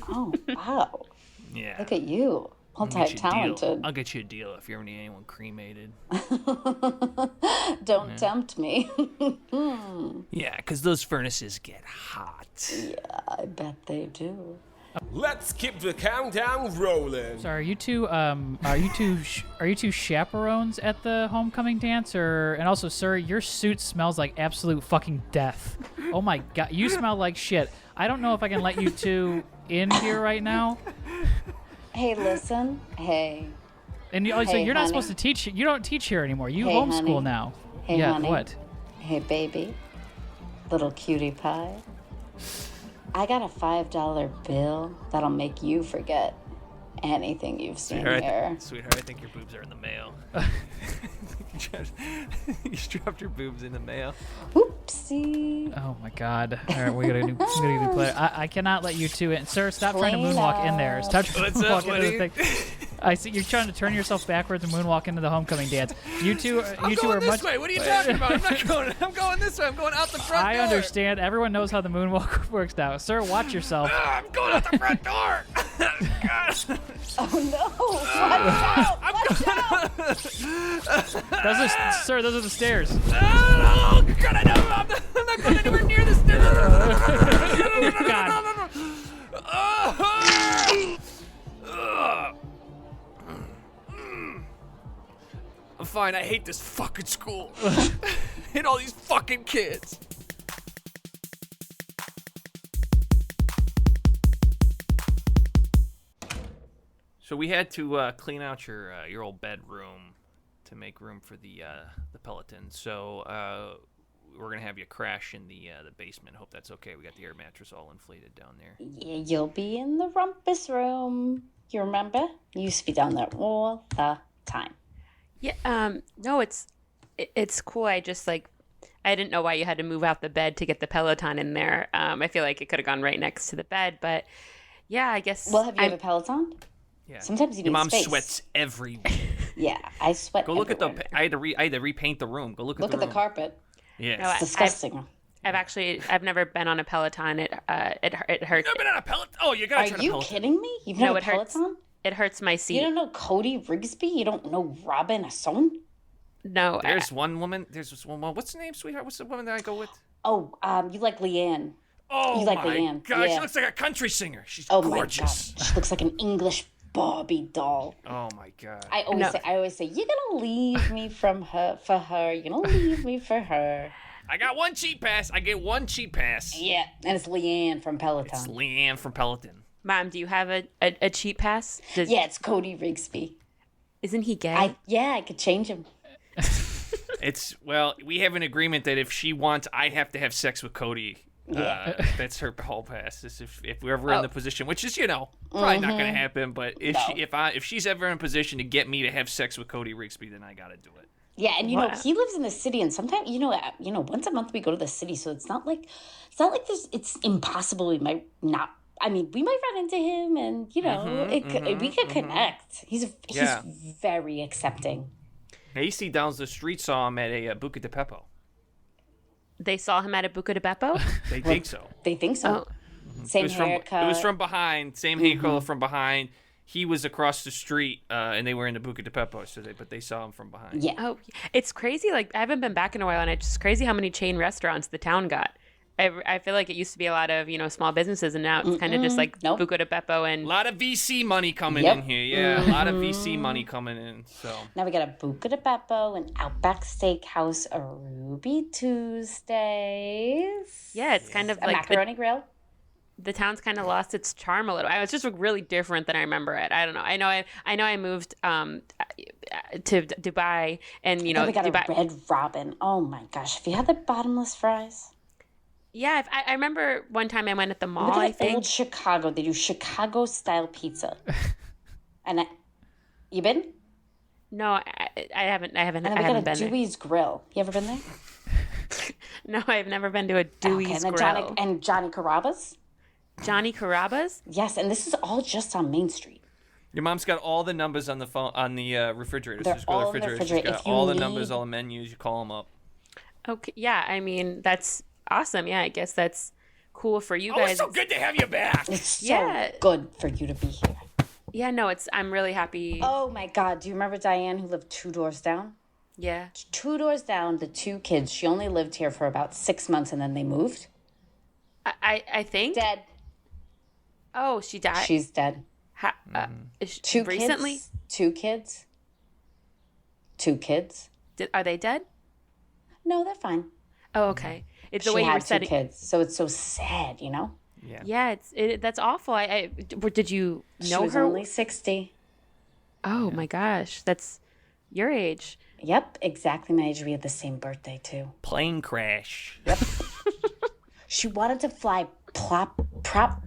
Speaker 4: Oh, wow.
Speaker 2: Yeah.
Speaker 4: Look at you. Multi-talented.
Speaker 2: I'll get you a deal if you ever need anyone cremated.
Speaker 4: Don't tempt me.
Speaker 2: Yeah, because those furnaces get hot.
Speaker 4: Yeah, I bet they do.
Speaker 5: Let's keep the countdown rolling.
Speaker 1: So are you two chaperones at the homecoming dance, and also, sir, your suit smells like absolute fucking death. Oh my god, you smell like shit. I don't know if I can let you two in here right now.
Speaker 4: Hey, listen. Hey.
Speaker 1: And you're not supposed to teach. You don't teach here anymore. You homeschool
Speaker 4: honey.
Speaker 1: now.
Speaker 4: Hey,
Speaker 1: yeah.
Speaker 4: honey.
Speaker 1: What?
Speaker 4: Hey, baby. Little cutie pie. I got a $5 bill that'll make you forget anything you've seen here.
Speaker 2: Sweetheart, I think your boobs are in the mail. You dropped your boobs in the mail.
Speaker 4: Oopsie.
Speaker 1: Oh my god. All right, we gotta do play. I cannot let you two in. Sir, stop trying to moonwalk in there. Stop trying to moonwalk into the thing. I see you're trying to turn yourself backwards and moonwalk into the homecoming dance. You two are
Speaker 2: this way. What are you talking about? I'm going this way. I'm going out the front door.
Speaker 1: I understand. Everyone knows how the moonwalk works now. Sir, watch yourself.
Speaker 2: I'm going out the front door.
Speaker 4: Oh no! Watch out!
Speaker 1: Sir, those are the stairs.
Speaker 2: Oh God! I know. I'm not going anywhere near the stairs.
Speaker 1: God.
Speaker 2: I'm fine. I hate this fucking school. Hate all these fucking kids. So we had to clean out your old bedroom to make room for the Peloton. So we're gonna have you crash in the basement. Hope that's okay. We got the air mattress all inflated down there.
Speaker 4: Yeah, you'll be in the rumpus room. You remember? You used to be down there all the time.
Speaker 3: Yeah. No, it's cool. I just I didn't know why you had to move out the bed to get the Peloton in there. I feel like it could have gone right next to the bed, but yeah, I guess.
Speaker 4: Well, have you have a Peloton?
Speaker 2: Yeah.
Speaker 4: Sometimes you need
Speaker 2: Your mom
Speaker 4: space.
Speaker 2: Sweats everywhere.
Speaker 4: Yeah, I sweat.
Speaker 2: Go look
Speaker 4: everywhere.
Speaker 2: at the. I had to repaint the room. Go look at the room.
Speaker 4: carpet.
Speaker 2: Yeah.
Speaker 3: No,
Speaker 4: It's disgusting.
Speaker 3: I've never been on a Peloton. It hurts.
Speaker 2: You've never been on a Peloton? Oh, you gotta try
Speaker 4: Are
Speaker 2: a
Speaker 4: you
Speaker 2: Peloton.
Speaker 4: kidding me? You've
Speaker 3: No,
Speaker 4: never
Speaker 3: it hurts.
Speaker 4: Peloton?
Speaker 3: It hurts my seat.
Speaker 4: You don't know Cody Rigsby? You don't know Robin Asson?
Speaker 3: No.
Speaker 2: There's one woman. There's this one. What's the name, sweetheart? What's the woman that I go with?
Speaker 4: Oh, you like Leanne.
Speaker 2: Oh
Speaker 4: You like
Speaker 2: my
Speaker 4: Leanne,
Speaker 2: God,
Speaker 4: yeah.
Speaker 2: she looks like a country singer. She's
Speaker 4: Oh
Speaker 2: gorgeous.
Speaker 4: my God, she looks like an English Barbie doll.
Speaker 2: Oh my God.
Speaker 4: I always say, you're gonna leave me for her. You're gonna leave me for her.
Speaker 2: I got one cheap pass. I get one cheap pass.
Speaker 4: Yeah, and it's Leanne from Peloton.
Speaker 2: It's Leanne from Peloton.
Speaker 3: Mom, do you have a cheap pass?
Speaker 4: Yeah, it's Cody Rigsby.
Speaker 3: Isn't he gay?
Speaker 4: I could change him.
Speaker 2: We have an agreement that if she wants, I have to have sex with Cody.
Speaker 4: Yeah.
Speaker 2: That's her hall pass. If we're ever in the position, which is probably not going to happen, but if she's ever in a position to get me to have sex with Cody Rigsby, then I got to do it.
Speaker 4: Yeah, and he lives in the city, and sometimes once a month we go to the city, so it's not like it's impossible we might not I mean, we might run into him, and we could connect. He's very accepting.
Speaker 2: AC down the street saw him at a Buca de Beppo.
Speaker 3: They saw him at a Buca de Beppo?
Speaker 2: They think so.
Speaker 4: They think so.
Speaker 3: Oh.
Speaker 4: Same haircut.
Speaker 2: It was from behind. Same hair color from behind. He was across the street, and they were in the Buca de Beppo, but they saw him from behind.
Speaker 4: Yeah.
Speaker 3: Oh, it's crazy. Like, I haven't been back in a while, and it's just crazy how many chain restaurants the town got. I feel like it used to be a lot of, small businesses, and now it's kind of just like Buca de Beppo and...
Speaker 2: A lot of VC money coming in here. Yeah, a lot of VC money coming in. So
Speaker 4: now we got a Buca de Beppo, an Outback Steakhouse, a Ruby Tuesdays.
Speaker 3: Yeah, it's kind of
Speaker 4: a
Speaker 3: like...
Speaker 4: macaroni grill.
Speaker 3: The town's kind of lost its charm a little. It's just really different than I remember it. I don't know. I know I moved to Dubai, and
Speaker 4: Then we got
Speaker 3: Dubai.
Speaker 4: a Red Robin. Oh my gosh! Have you had the bottomless fries?
Speaker 3: Yeah, I remember one time I went at the mall.
Speaker 4: Look at
Speaker 3: I think
Speaker 4: old Chicago. They do Chicago style pizza. And you been?
Speaker 3: No, I haven't. I haven't.
Speaker 4: And then
Speaker 3: I
Speaker 4: we
Speaker 3: haven't
Speaker 4: got
Speaker 3: been
Speaker 4: a Dewey's Grill. You ever been there?
Speaker 3: there. No, I've never been to a Dewey's
Speaker 4: and
Speaker 3: Grill.
Speaker 4: Johnny Carrabba's.
Speaker 3: Johnny Carrabba's?
Speaker 4: Yes, and this is all just on Main Street.
Speaker 2: your mom's got all the numbers on the phone on the refrigerator.
Speaker 4: They're
Speaker 2: So just go to
Speaker 4: all
Speaker 2: the
Speaker 4: in the
Speaker 2: refrigerator. She's
Speaker 4: refrigerator.
Speaker 2: got all the numbers, all the menus. You call them up.
Speaker 3: Okay, yeah. I mean, that's awesome. Yeah, I guess that's cool for you
Speaker 2: Oh,
Speaker 3: guys.
Speaker 2: it's so good to have you back.
Speaker 4: It's so
Speaker 3: Yeah.
Speaker 4: good for you to be here.
Speaker 3: Yeah, no, I'm really happy.
Speaker 4: Oh my God! Do you remember Diane who lived 2 doors down?
Speaker 3: Yeah.
Speaker 4: 2 doors down, the 2 kids. She only lived here for about 6 months, and then they moved.
Speaker 3: I think.
Speaker 4: Dead.
Speaker 3: Oh, she died.
Speaker 4: She's dead.
Speaker 3: Recently?
Speaker 4: Kids, 2 kids. 2 kids.
Speaker 3: Are they dead?
Speaker 4: No, they're fine.
Speaker 3: Oh, okay. It's the
Speaker 4: She
Speaker 3: way you were
Speaker 4: had 2
Speaker 3: setting.
Speaker 4: kids, so it's so sad, you know.
Speaker 3: Yeah, that's awful. Did you know
Speaker 4: She was
Speaker 3: her?
Speaker 4: only 60.
Speaker 3: Oh my gosh, that's your age.
Speaker 4: Yep, exactly my age. We had the same birthday too.
Speaker 2: Plane crash.
Speaker 4: Yep. She wanted to fly prop.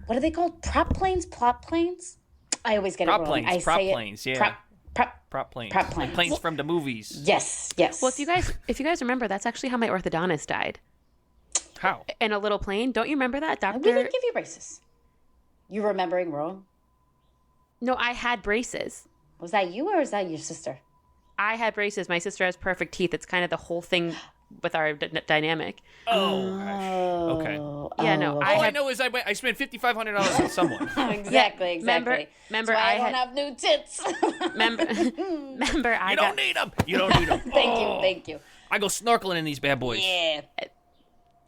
Speaker 4: What are they called? Prop planes? Plop planes? I always get
Speaker 2: Prop
Speaker 4: it wrong.
Speaker 2: planes. Prop planes. Yeah. Prop planes.
Speaker 4: Prop planes.
Speaker 2: Planes from the movies.
Speaker 4: Yes.
Speaker 3: Well, if you guys remember, that's actually how my orthodontist died.
Speaker 2: How?
Speaker 3: In a little plane. Don't you remember that,
Speaker 4: we
Speaker 3: doctor?
Speaker 4: didn't give you braces. You remembering wrong?
Speaker 3: No, I had braces.
Speaker 4: Was that you or was that your sister?
Speaker 3: I had braces. My sister has perfect teeth. It's kind of the whole thing with our dynamic.
Speaker 2: Oh. Okay.
Speaker 3: Yeah, no.
Speaker 2: All I know is I spent $5,500 on someone.
Speaker 4: Exactly.
Speaker 3: Remember,
Speaker 4: That's why I don't have new tits.
Speaker 3: remember, I
Speaker 2: You
Speaker 3: got.
Speaker 2: don't need them. You don't need them.
Speaker 4: Thank you.
Speaker 2: I go snorkeling in these bad boys.
Speaker 4: Yeah.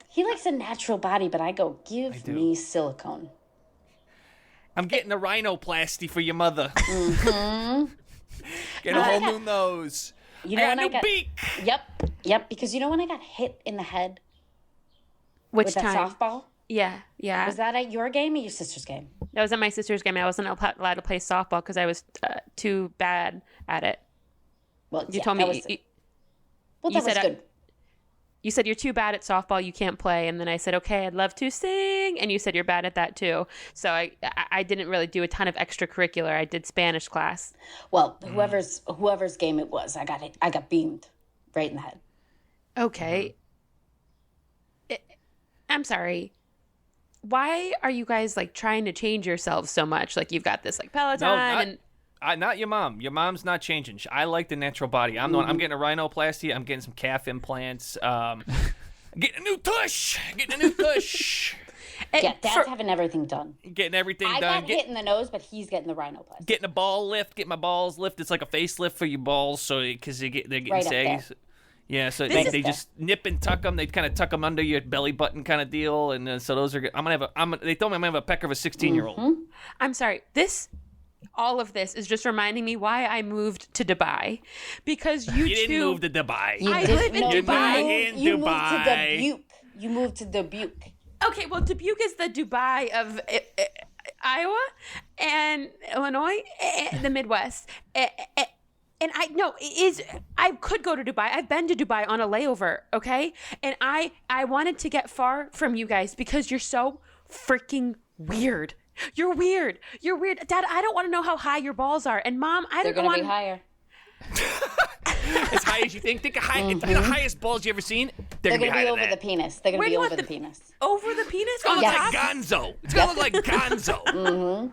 Speaker 4: He likes a natural body, but I go, give me silicone.
Speaker 2: I'm getting a rhinoplasty for your mother. Mm-hmm. Get a whole new nose.
Speaker 4: You know
Speaker 2: I
Speaker 4: when
Speaker 2: got a new beak.
Speaker 4: Yep. Because you know when I got hit in the head
Speaker 3: Which
Speaker 4: with
Speaker 3: time?
Speaker 4: that softball?
Speaker 3: Yeah.
Speaker 4: Was that at your game or your sister's game?
Speaker 3: That was at my sister's game. I wasn't allowed to play softball because I was too bad at it.
Speaker 4: Well,
Speaker 3: You told me.
Speaker 4: that was good.
Speaker 3: You said you're too bad at softball, you can't play, and then I said, okay, I'd love to sing, and you said you're bad at that too. So I didn't really do a ton of extracurricular. I did Spanish class.
Speaker 4: Well, whoever's game it was, I got beamed right in the head.
Speaker 3: Okay. I'm sorry. Why are you guys like trying to change yourselves so much? Like you've got this like Peloton
Speaker 2: not your mom. Your mom's not changing. I like the natural body. I'm the one. I'm getting a rhinoplasty. I'm getting some calf implants. Getting a new tush.
Speaker 4: Yeah, Dad's having everything done.
Speaker 2: Getting everything
Speaker 4: I
Speaker 2: done.
Speaker 4: got hit in the nose, but he's getting the rhinoplasty.
Speaker 2: Getting a ball lift. Get my balls lift. It's like a facelift for your balls, so because they're getting
Speaker 4: Right up
Speaker 2: saggy.
Speaker 4: there.
Speaker 2: Yeah, so they just nip and tuck them. They kind of tuck them under your belly button kind of deal, and so those are good. They told me I'm gonna have a peck of a 16-year-old.
Speaker 4: Mm-hmm.
Speaker 3: I'm sorry. All of this is just reminding me why I moved to Dubai, because you
Speaker 2: didn't move to Dubai.
Speaker 3: I live in Dubai.
Speaker 4: You moved to Dubuque. You moved to Dubuque.
Speaker 3: Okay, well, Dubuque is the Dubai of Iowa and Illinois, the Midwest. And I could go to Dubai. I've been to Dubai on a layover, okay? And I wanted to get far from you guys because you're so freaking weird. You're weird. Dad, I don't want to know how high your balls are. And Mom, I
Speaker 4: They're
Speaker 3: don't
Speaker 4: going
Speaker 3: want
Speaker 4: to be higher.
Speaker 2: As high as you think. Think the highest balls you ever seen. They're
Speaker 4: gonna
Speaker 2: gonna
Speaker 4: be
Speaker 2: be
Speaker 4: over the penis. They're gonna be over the penis.
Speaker 3: Over the penis?
Speaker 2: It's gonna look
Speaker 4: Yes.
Speaker 2: like Gonzo. It's gonna look like Gonzo.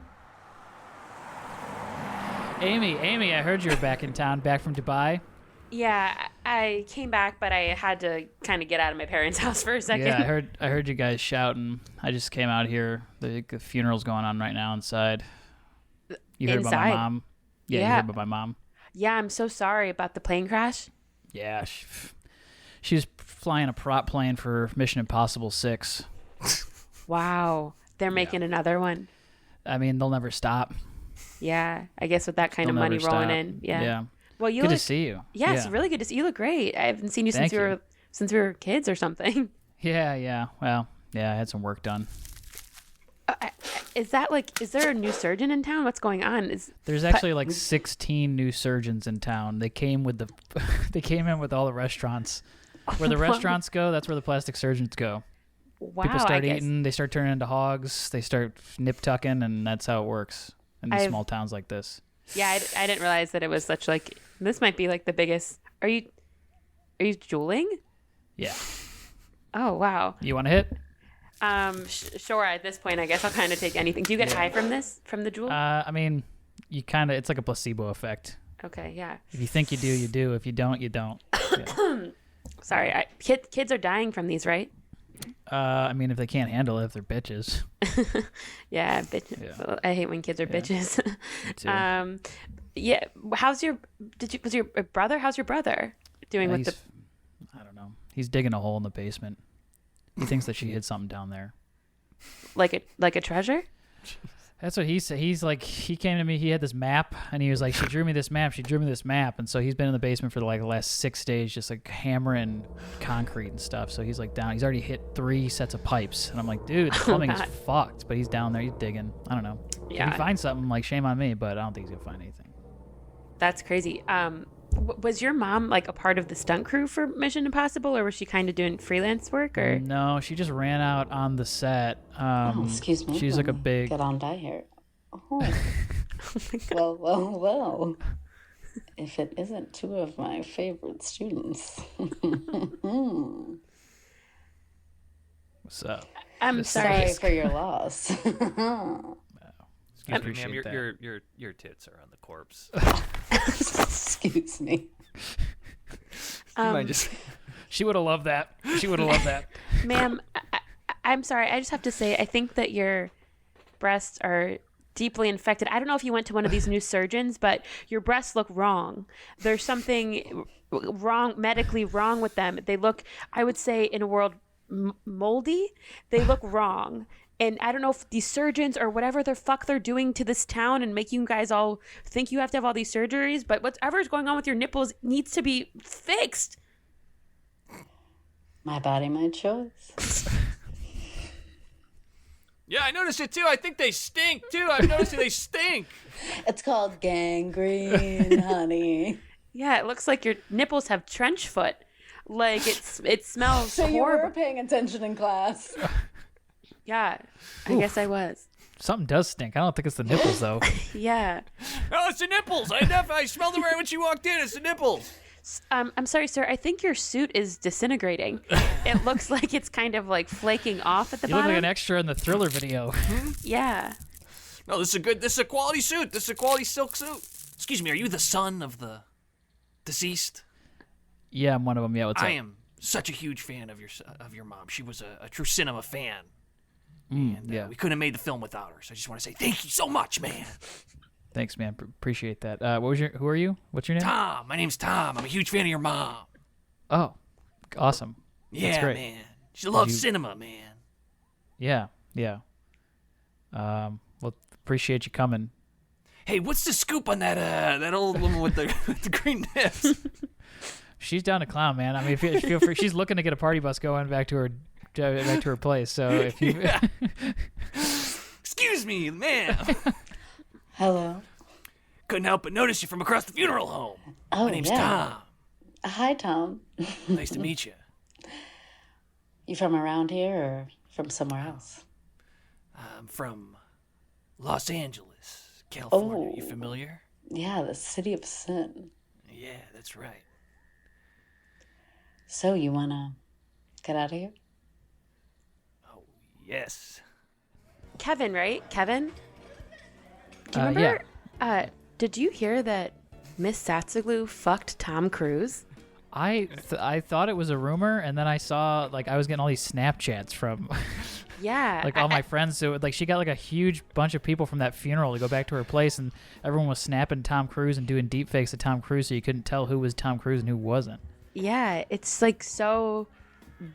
Speaker 1: Amy, I heard you were back in town, back from Dubai.
Speaker 3: Yeah, I came back, but I had to kind of get out of my parents' house for a second.
Speaker 1: Yeah, I heard you guys shouting. I just came out here. The funeral's going on right now inside. You heard about my
Speaker 3: Inside?
Speaker 1: mom? Yeah, you
Speaker 3: Yeah.
Speaker 1: heard about my mom?
Speaker 3: Yeah, I'm so sorry about the plane crash.
Speaker 1: Yeah, she was flying a prop plane for Mission Impossible 6.
Speaker 3: Wow. They're making another one.
Speaker 1: I mean, they'll never stop.
Speaker 3: Yeah, I guess with that kind
Speaker 1: They'll
Speaker 3: of money
Speaker 1: never
Speaker 3: rolling
Speaker 1: stop.
Speaker 3: in. Yeah.
Speaker 1: Yeah.
Speaker 3: Well, you
Speaker 1: Good
Speaker 3: look,
Speaker 1: to see you.
Speaker 3: Yeah, it's really good to see you. You look great. I haven't seen you
Speaker 1: Thank you.
Speaker 3: since we were kids or something.
Speaker 1: Yeah. Well, yeah, I had some work done.
Speaker 3: Is there a new surgeon in town? What's going on?
Speaker 1: There's actually like 16 new surgeons in town. They came with they came in with all the restaurants. Where the restaurants go, that's where the plastic surgeons go.
Speaker 3: Wow,
Speaker 1: People start
Speaker 3: I guess.
Speaker 1: eating, they start turning into hogs, they start nip tucking, and that's how it works in these small towns like this.
Speaker 3: Yeah, I didn't realize that it was such like this might be like the biggest. Are you jeweling?
Speaker 1: Yeah.
Speaker 3: Oh wow.
Speaker 1: You want to hit?
Speaker 3: Sure. At this point, I guess I'll kind of take anything. Do you get high from the jewel?
Speaker 1: I mean, it's like a placebo effect.
Speaker 3: Okay, yeah.
Speaker 1: If you think you do, you do. If you don't, you don't. Yeah.
Speaker 3: Sorry, kids are dying from these, right?
Speaker 1: I mean, if they can't handle it, if they're bitches.
Speaker 3: Yeah, bitch.
Speaker 1: Yeah.
Speaker 3: Well, I hate when kids are bitches.
Speaker 1: Me too.
Speaker 3: Yeah. Was your brother? How's your brother doing with the?
Speaker 1: I don't know. He's digging a hole in the basement. He thinks that she hid something down there.
Speaker 3: Like a treasure?
Speaker 1: That's what he said. He's like, he came to me. He had this map, and he was like, she drew me this map. She drew me this map, and so he's been in the basement for the last 6 days, just like hammering concrete and stuff. So he's like down. He's already hit 3 sets of pipes, and I'm like, dude, the plumbing is
Speaker 3: God.
Speaker 1: fucked. But he's down there. He's digging. I don't know.
Speaker 3: Yeah.
Speaker 1: If he finds something, like, shame on me, but I don't think he's gonna find anything.
Speaker 3: That's crazy. Was your mom like a part of the stunt crew for Mission Impossible, or was she kind of doing freelance work? Or
Speaker 1: No, she just ran out on the set.
Speaker 4: Excuse me.
Speaker 1: She's like a big.
Speaker 4: Get on die here. Oh. Well. If it isn't 2 of my favorite students.
Speaker 1: What's up?
Speaker 3: I'm
Speaker 4: Sorry
Speaker 3: sorry.
Speaker 4: for your loss.
Speaker 1: I
Speaker 2: Ma'am,
Speaker 1: appreciate that.
Speaker 2: your tits are on the corpse.
Speaker 4: Excuse me.
Speaker 2: You mind just
Speaker 1: She would have loved that. She would have loved that.
Speaker 3: Ma'am, I'm sorry. I just have to say, I think that your breasts are deeply infected. I don't know if you went to one of these new surgeons, but your breasts look wrong. There's something wrong, medically wrong with them. They look, I would say, in a world moldy. They look wrong. And I don't know if these surgeons or whatever the fuck they're doing to this town and making you guys all think you have to have all these surgeries, but whatever's going on with your nipples needs to be fixed.
Speaker 4: My body, my choice.
Speaker 2: Yeah, I noticed it too. I think they stink too. I've noticed they stink.
Speaker 4: It's called gangrene, honey.
Speaker 3: Yeah, it looks like your nipples have trench foot. Like it smells
Speaker 4: So you
Speaker 3: horrible.
Speaker 4: were paying attention in class.
Speaker 3: Yeah, I guess I was.
Speaker 1: Something does stink. I don't think it's the nipples though.
Speaker 3: Yeah.
Speaker 2: Oh, it's the nipples. I smelled them right when she walked in. It's the nipples.
Speaker 3: I'm sorry, sir. I think your suit is disintegrating. It looks like it's kind of like flaking off at the
Speaker 1: You look
Speaker 3: bottom.
Speaker 1: like an extra in the Thriller video.
Speaker 3: Yeah.
Speaker 2: No, this is a quality suit. This is a quality silk suit. Excuse me, are you the son of the deceased?
Speaker 1: Yeah, I'm one of them. Yeah, what's up?
Speaker 2: I am such a huge fan of your mom. She was a true cinema fan. And
Speaker 1: yeah.
Speaker 2: we couldn't have made the film without her. So I just want to say thank you so much, man.
Speaker 1: Thanks, man. Appreciate that. Who are you? What's your name?
Speaker 2: Tom, my name's Tom. I'm a huge fan of your mom.
Speaker 1: Oh, awesome.
Speaker 2: Yeah,
Speaker 1: great.
Speaker 2: man. She loves cinema, man.
Speaker 1: Yeah. Well, appreciate you coming.
Speaker 2: Hey, what's the scoop on that old woman with the green nips?
Speaker 1: She's down to clown, man. I mean, feel free. She's looking to get a party bus going back to her place. So if you,
Speaker 2: Excuse me, man.
Speaker 4: Hello.
Speaker 2: Couldn't help but notice you from across the funeral home.
Speaker 4: Oh,
Speaker 2: My name's
Speaker 4: yeah.
Speaker 2: Tom.
Speaker 4: Hi, Tom.
Speaker 2: Nice to meet you.
Speaker 4: You from around here or from somewhere else?
Speaker 2: I'm from Los Angeles, California.
Speaker 4: Oh.
Speaker 2: You familiar?
Speaker 4: Yeah, the city of sin.
Speaker 2: Yeah, that's right.
Speaker 4: So you want to get out of here?
Speaker 2: Oh, yes.
Speaker 3: Kevin, right? Kevin? Do you remember?
Speaker 1: Yeah.
Speaker 3: Did you hear that Miss Satzaglue fucked Tom Cruise?
Speaker 1: I thought it was a rumor, and then I saw I was getting all these Snapchats from
Speaker 3: Yeah.
Speaker 1: all my friends. So she got a huge bunch of people from that funeral to go back to her place, and everyone was snapping Tom Cruise and doing deep fakes of Tom Cruise, so you couldn't tell who was Tom Cruise and who wasn't.
Speaker 3: Yeah, it's so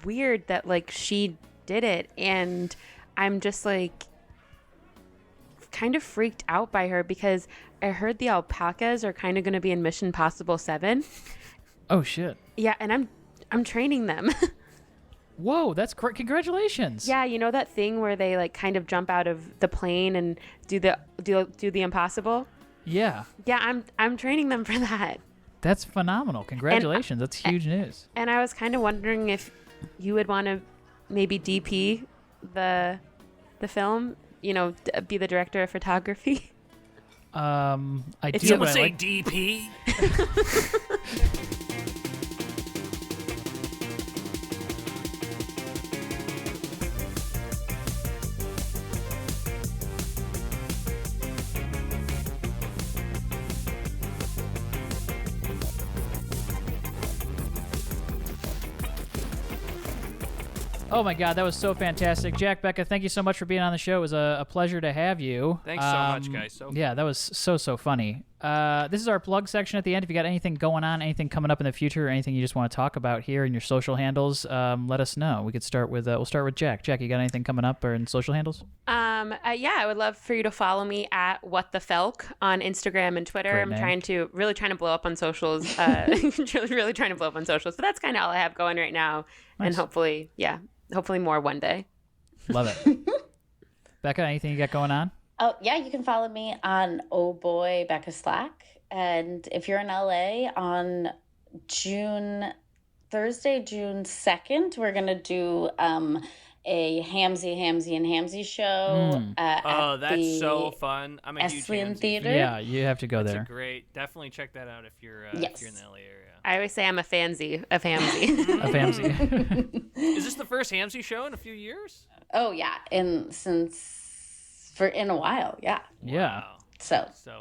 Speaker 3: weird that she did it, and I'm just kind of freaked out by her because I heard the alpacas are kind of going to be in Mission Possible 7.
Speaker 1: Oh shit.
Speaker 3: Yeah, and I'm training them.
Speaker 1: Whoa, that's great. Congratulations.
Speaker 3: Yeah, you know that thing where they kind of jump out of the plane and do the impossible?
Speaker 1: Yeah.
Speaker 3: Yeah, I'm training them for that.
Speaker 1: That's phenomenal. Congratulations. That's huge news.
Speaker 3: And I was kind of wondering if you would want to maybe DP the film, be the director of photography.
Speaker 1: I
Speaker 3: If
Speaker 1: do.
Speaker 2: Someone
Speaker 1: but I
Speaker 2: say
Speaker 1: like-
Speaker 2: DP.
Speaker 1: Oh my God, that was so fantastic. Jack, Becca, thank you so much for being on the show. It was a pleasure to have you.
Speaker 2: Thanks so much, guys.
Speaker 1: Yeah, that was so funny. This is our plug section at the end. If you got anything going on, anything coming up in the future, or anything you just want to talk about here in your social handles, let us know. We could start with we'll start with Jack. Jack, you got anything coming up or in social handles?
Speaker 3: Yeah, I would love for you to follow me at What the Felk on Instagram and Twitter.
Speaker 1: Great
Speaker 3: I'm
Speaker 1: name.
Speaker 3: really trying to blow up on socials. Really trying to blow up on socials. But that's kind of all I have going right now.
Speaker 1: Nice.
Speaker 3: And hopefully more one day.
Speaker 1: Love it. Becca, anything you got going on?
Speaker 4: Oh, yeah, you can follow me on Oh Boy Becca Slack. And if you're in LA on Thursday, June 2nd, we're going to do a Hamsy and Hamsy show
Speaker 2: Oh,
Speaker 4: at
Speaker 2: that's
Speaker 4: the
Speaker 2: so fun. I'm a huge
Speaker 4: Esalen
Speaker 2: Hamsy
Speaker 4: Theater.
Speaker 2: fan.
Speaker 1: Yeah, you have to go
Speaker 2: That's
Speaker 1: there.
Speaker 2: great. Definitely check that out if you're
Speaker 4: Yes.
Speaker 2: in the LA area.
Speaker 3: I always say I'm a fansy of Hamsy.
Speaker 1: A Famsy.
Speaker 2: Is this the first Hamsy show in a few years?
Speaker 4: Oh, yeah, in a while, yeah.
Speaker 1: Yeah.
Speaker 2: Wow.
Speaker 4: So
Speaker 2: So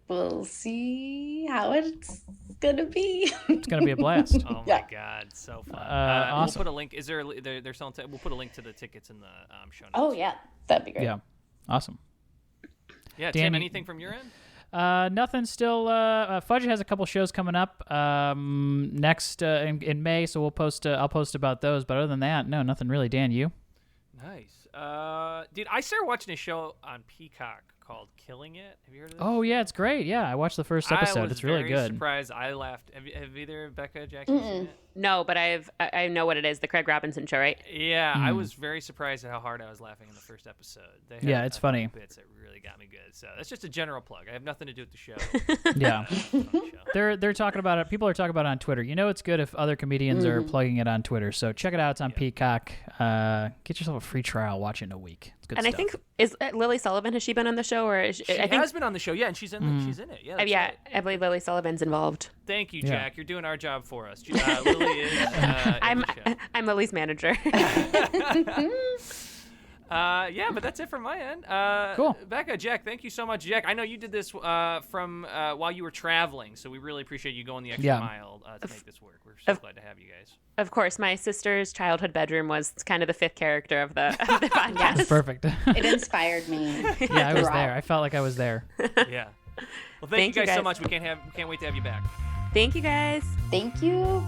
Speaker 4: we'll see how it's gonna be.
Speaker 1: It's going to be a blast.
Speaker 2: Oh
Speaker 4: Yeah.
Speaker 2: my God, so fun.
Speaker 1: Awesome.
Speaker 2: We'll put a link. Is there? They're selling. We'll put a link to the tickets in the show notes.
Speaker 4: Oh, yeah, that'd be great.
Speaker 1: Yeah. Awesome.
Speaker 2: Yeah.
Speaker 1: Danny-
Speaker 2: Tim, anything from your end?
Speaker 1: Nothing still. Fudge has a couple shows coming up next in May, so I'll post about those. But other than that, no, nothing really. Dan, you?
Speaker 2: Nice. Dude, I started watching a show on Peacock called Killing It. Have you heard of this?
Speaker 1: Oh yeah, it's great. Yeah, I watched the first episode.
Speaker 2: I was
Speaker 1: It's really
Speaker 2: very
Speaker 1: good.
Speaker 2: surprised. I laughed. Have either Becca, Jackie seen it?
Speaker 3: No, but I know what it is. The Craig Robinson show, right?
Speaker 2: Yeah, I was very surprised at how hard I was laughing in the first episode. They had
Speaker 1: Yeah, it's
Speaker 2: a few
Speaker 1: funny.
Speaker 2: bits that really got me good. So that's just a general plug. I have nothing to do with the show.
Speaker 1: Yeah,
Speaker 2: Fun show.
Speaker 1: they're talking about it. People are talking about it on Twitter. You know, it's good if other comedians are plugging it on Twitter. So check it out. It's on Peacock. Get yourself a free trial. Watch it in a week. It's good
Speaker 3: And
Speaker 1: stuff.
Speaker 3: I think is Lily Sullivan, has she been on the show, or
Speaker 2: She
Speaker 3: I think
Speaker 2: has been on the show, yeah, and she's in. She's in it, yeah. That's right.
Speaker 3: I believe Lily Sullivan's involved.
Speaker 2: Thank you,
Speaker 1: Yeah.
Speaker 2: Jack. You're doing our job for us. Lily is. In the show.
Speaker 3: I'm Lily's manager.
Speaker 2: Yeah, but that's it from my end.
Speaker 1: Cool.
Speaker 2: Becca, Jack, thank you so much. Jack, I know you did this from while you were traveling, so we really appreciate you going the extra mile to make this work. We're so glad to have you guys.
Speaker 3: Of course, my sister's childhood bedroom was kind of the fifth character of the podcast.
Speaker 1: Perfect.
Speaker 4: It inspired me.
Speaker 1: Yeah, I was
Speaker 4: throughout.
Speaker 1: there. I felt like I was there.
Speaker 2: Yeah. Well, thank you guys so much. We can't wait to have you back.
Speaker 3: Thank you, guys.
Speaker 4: Thank you.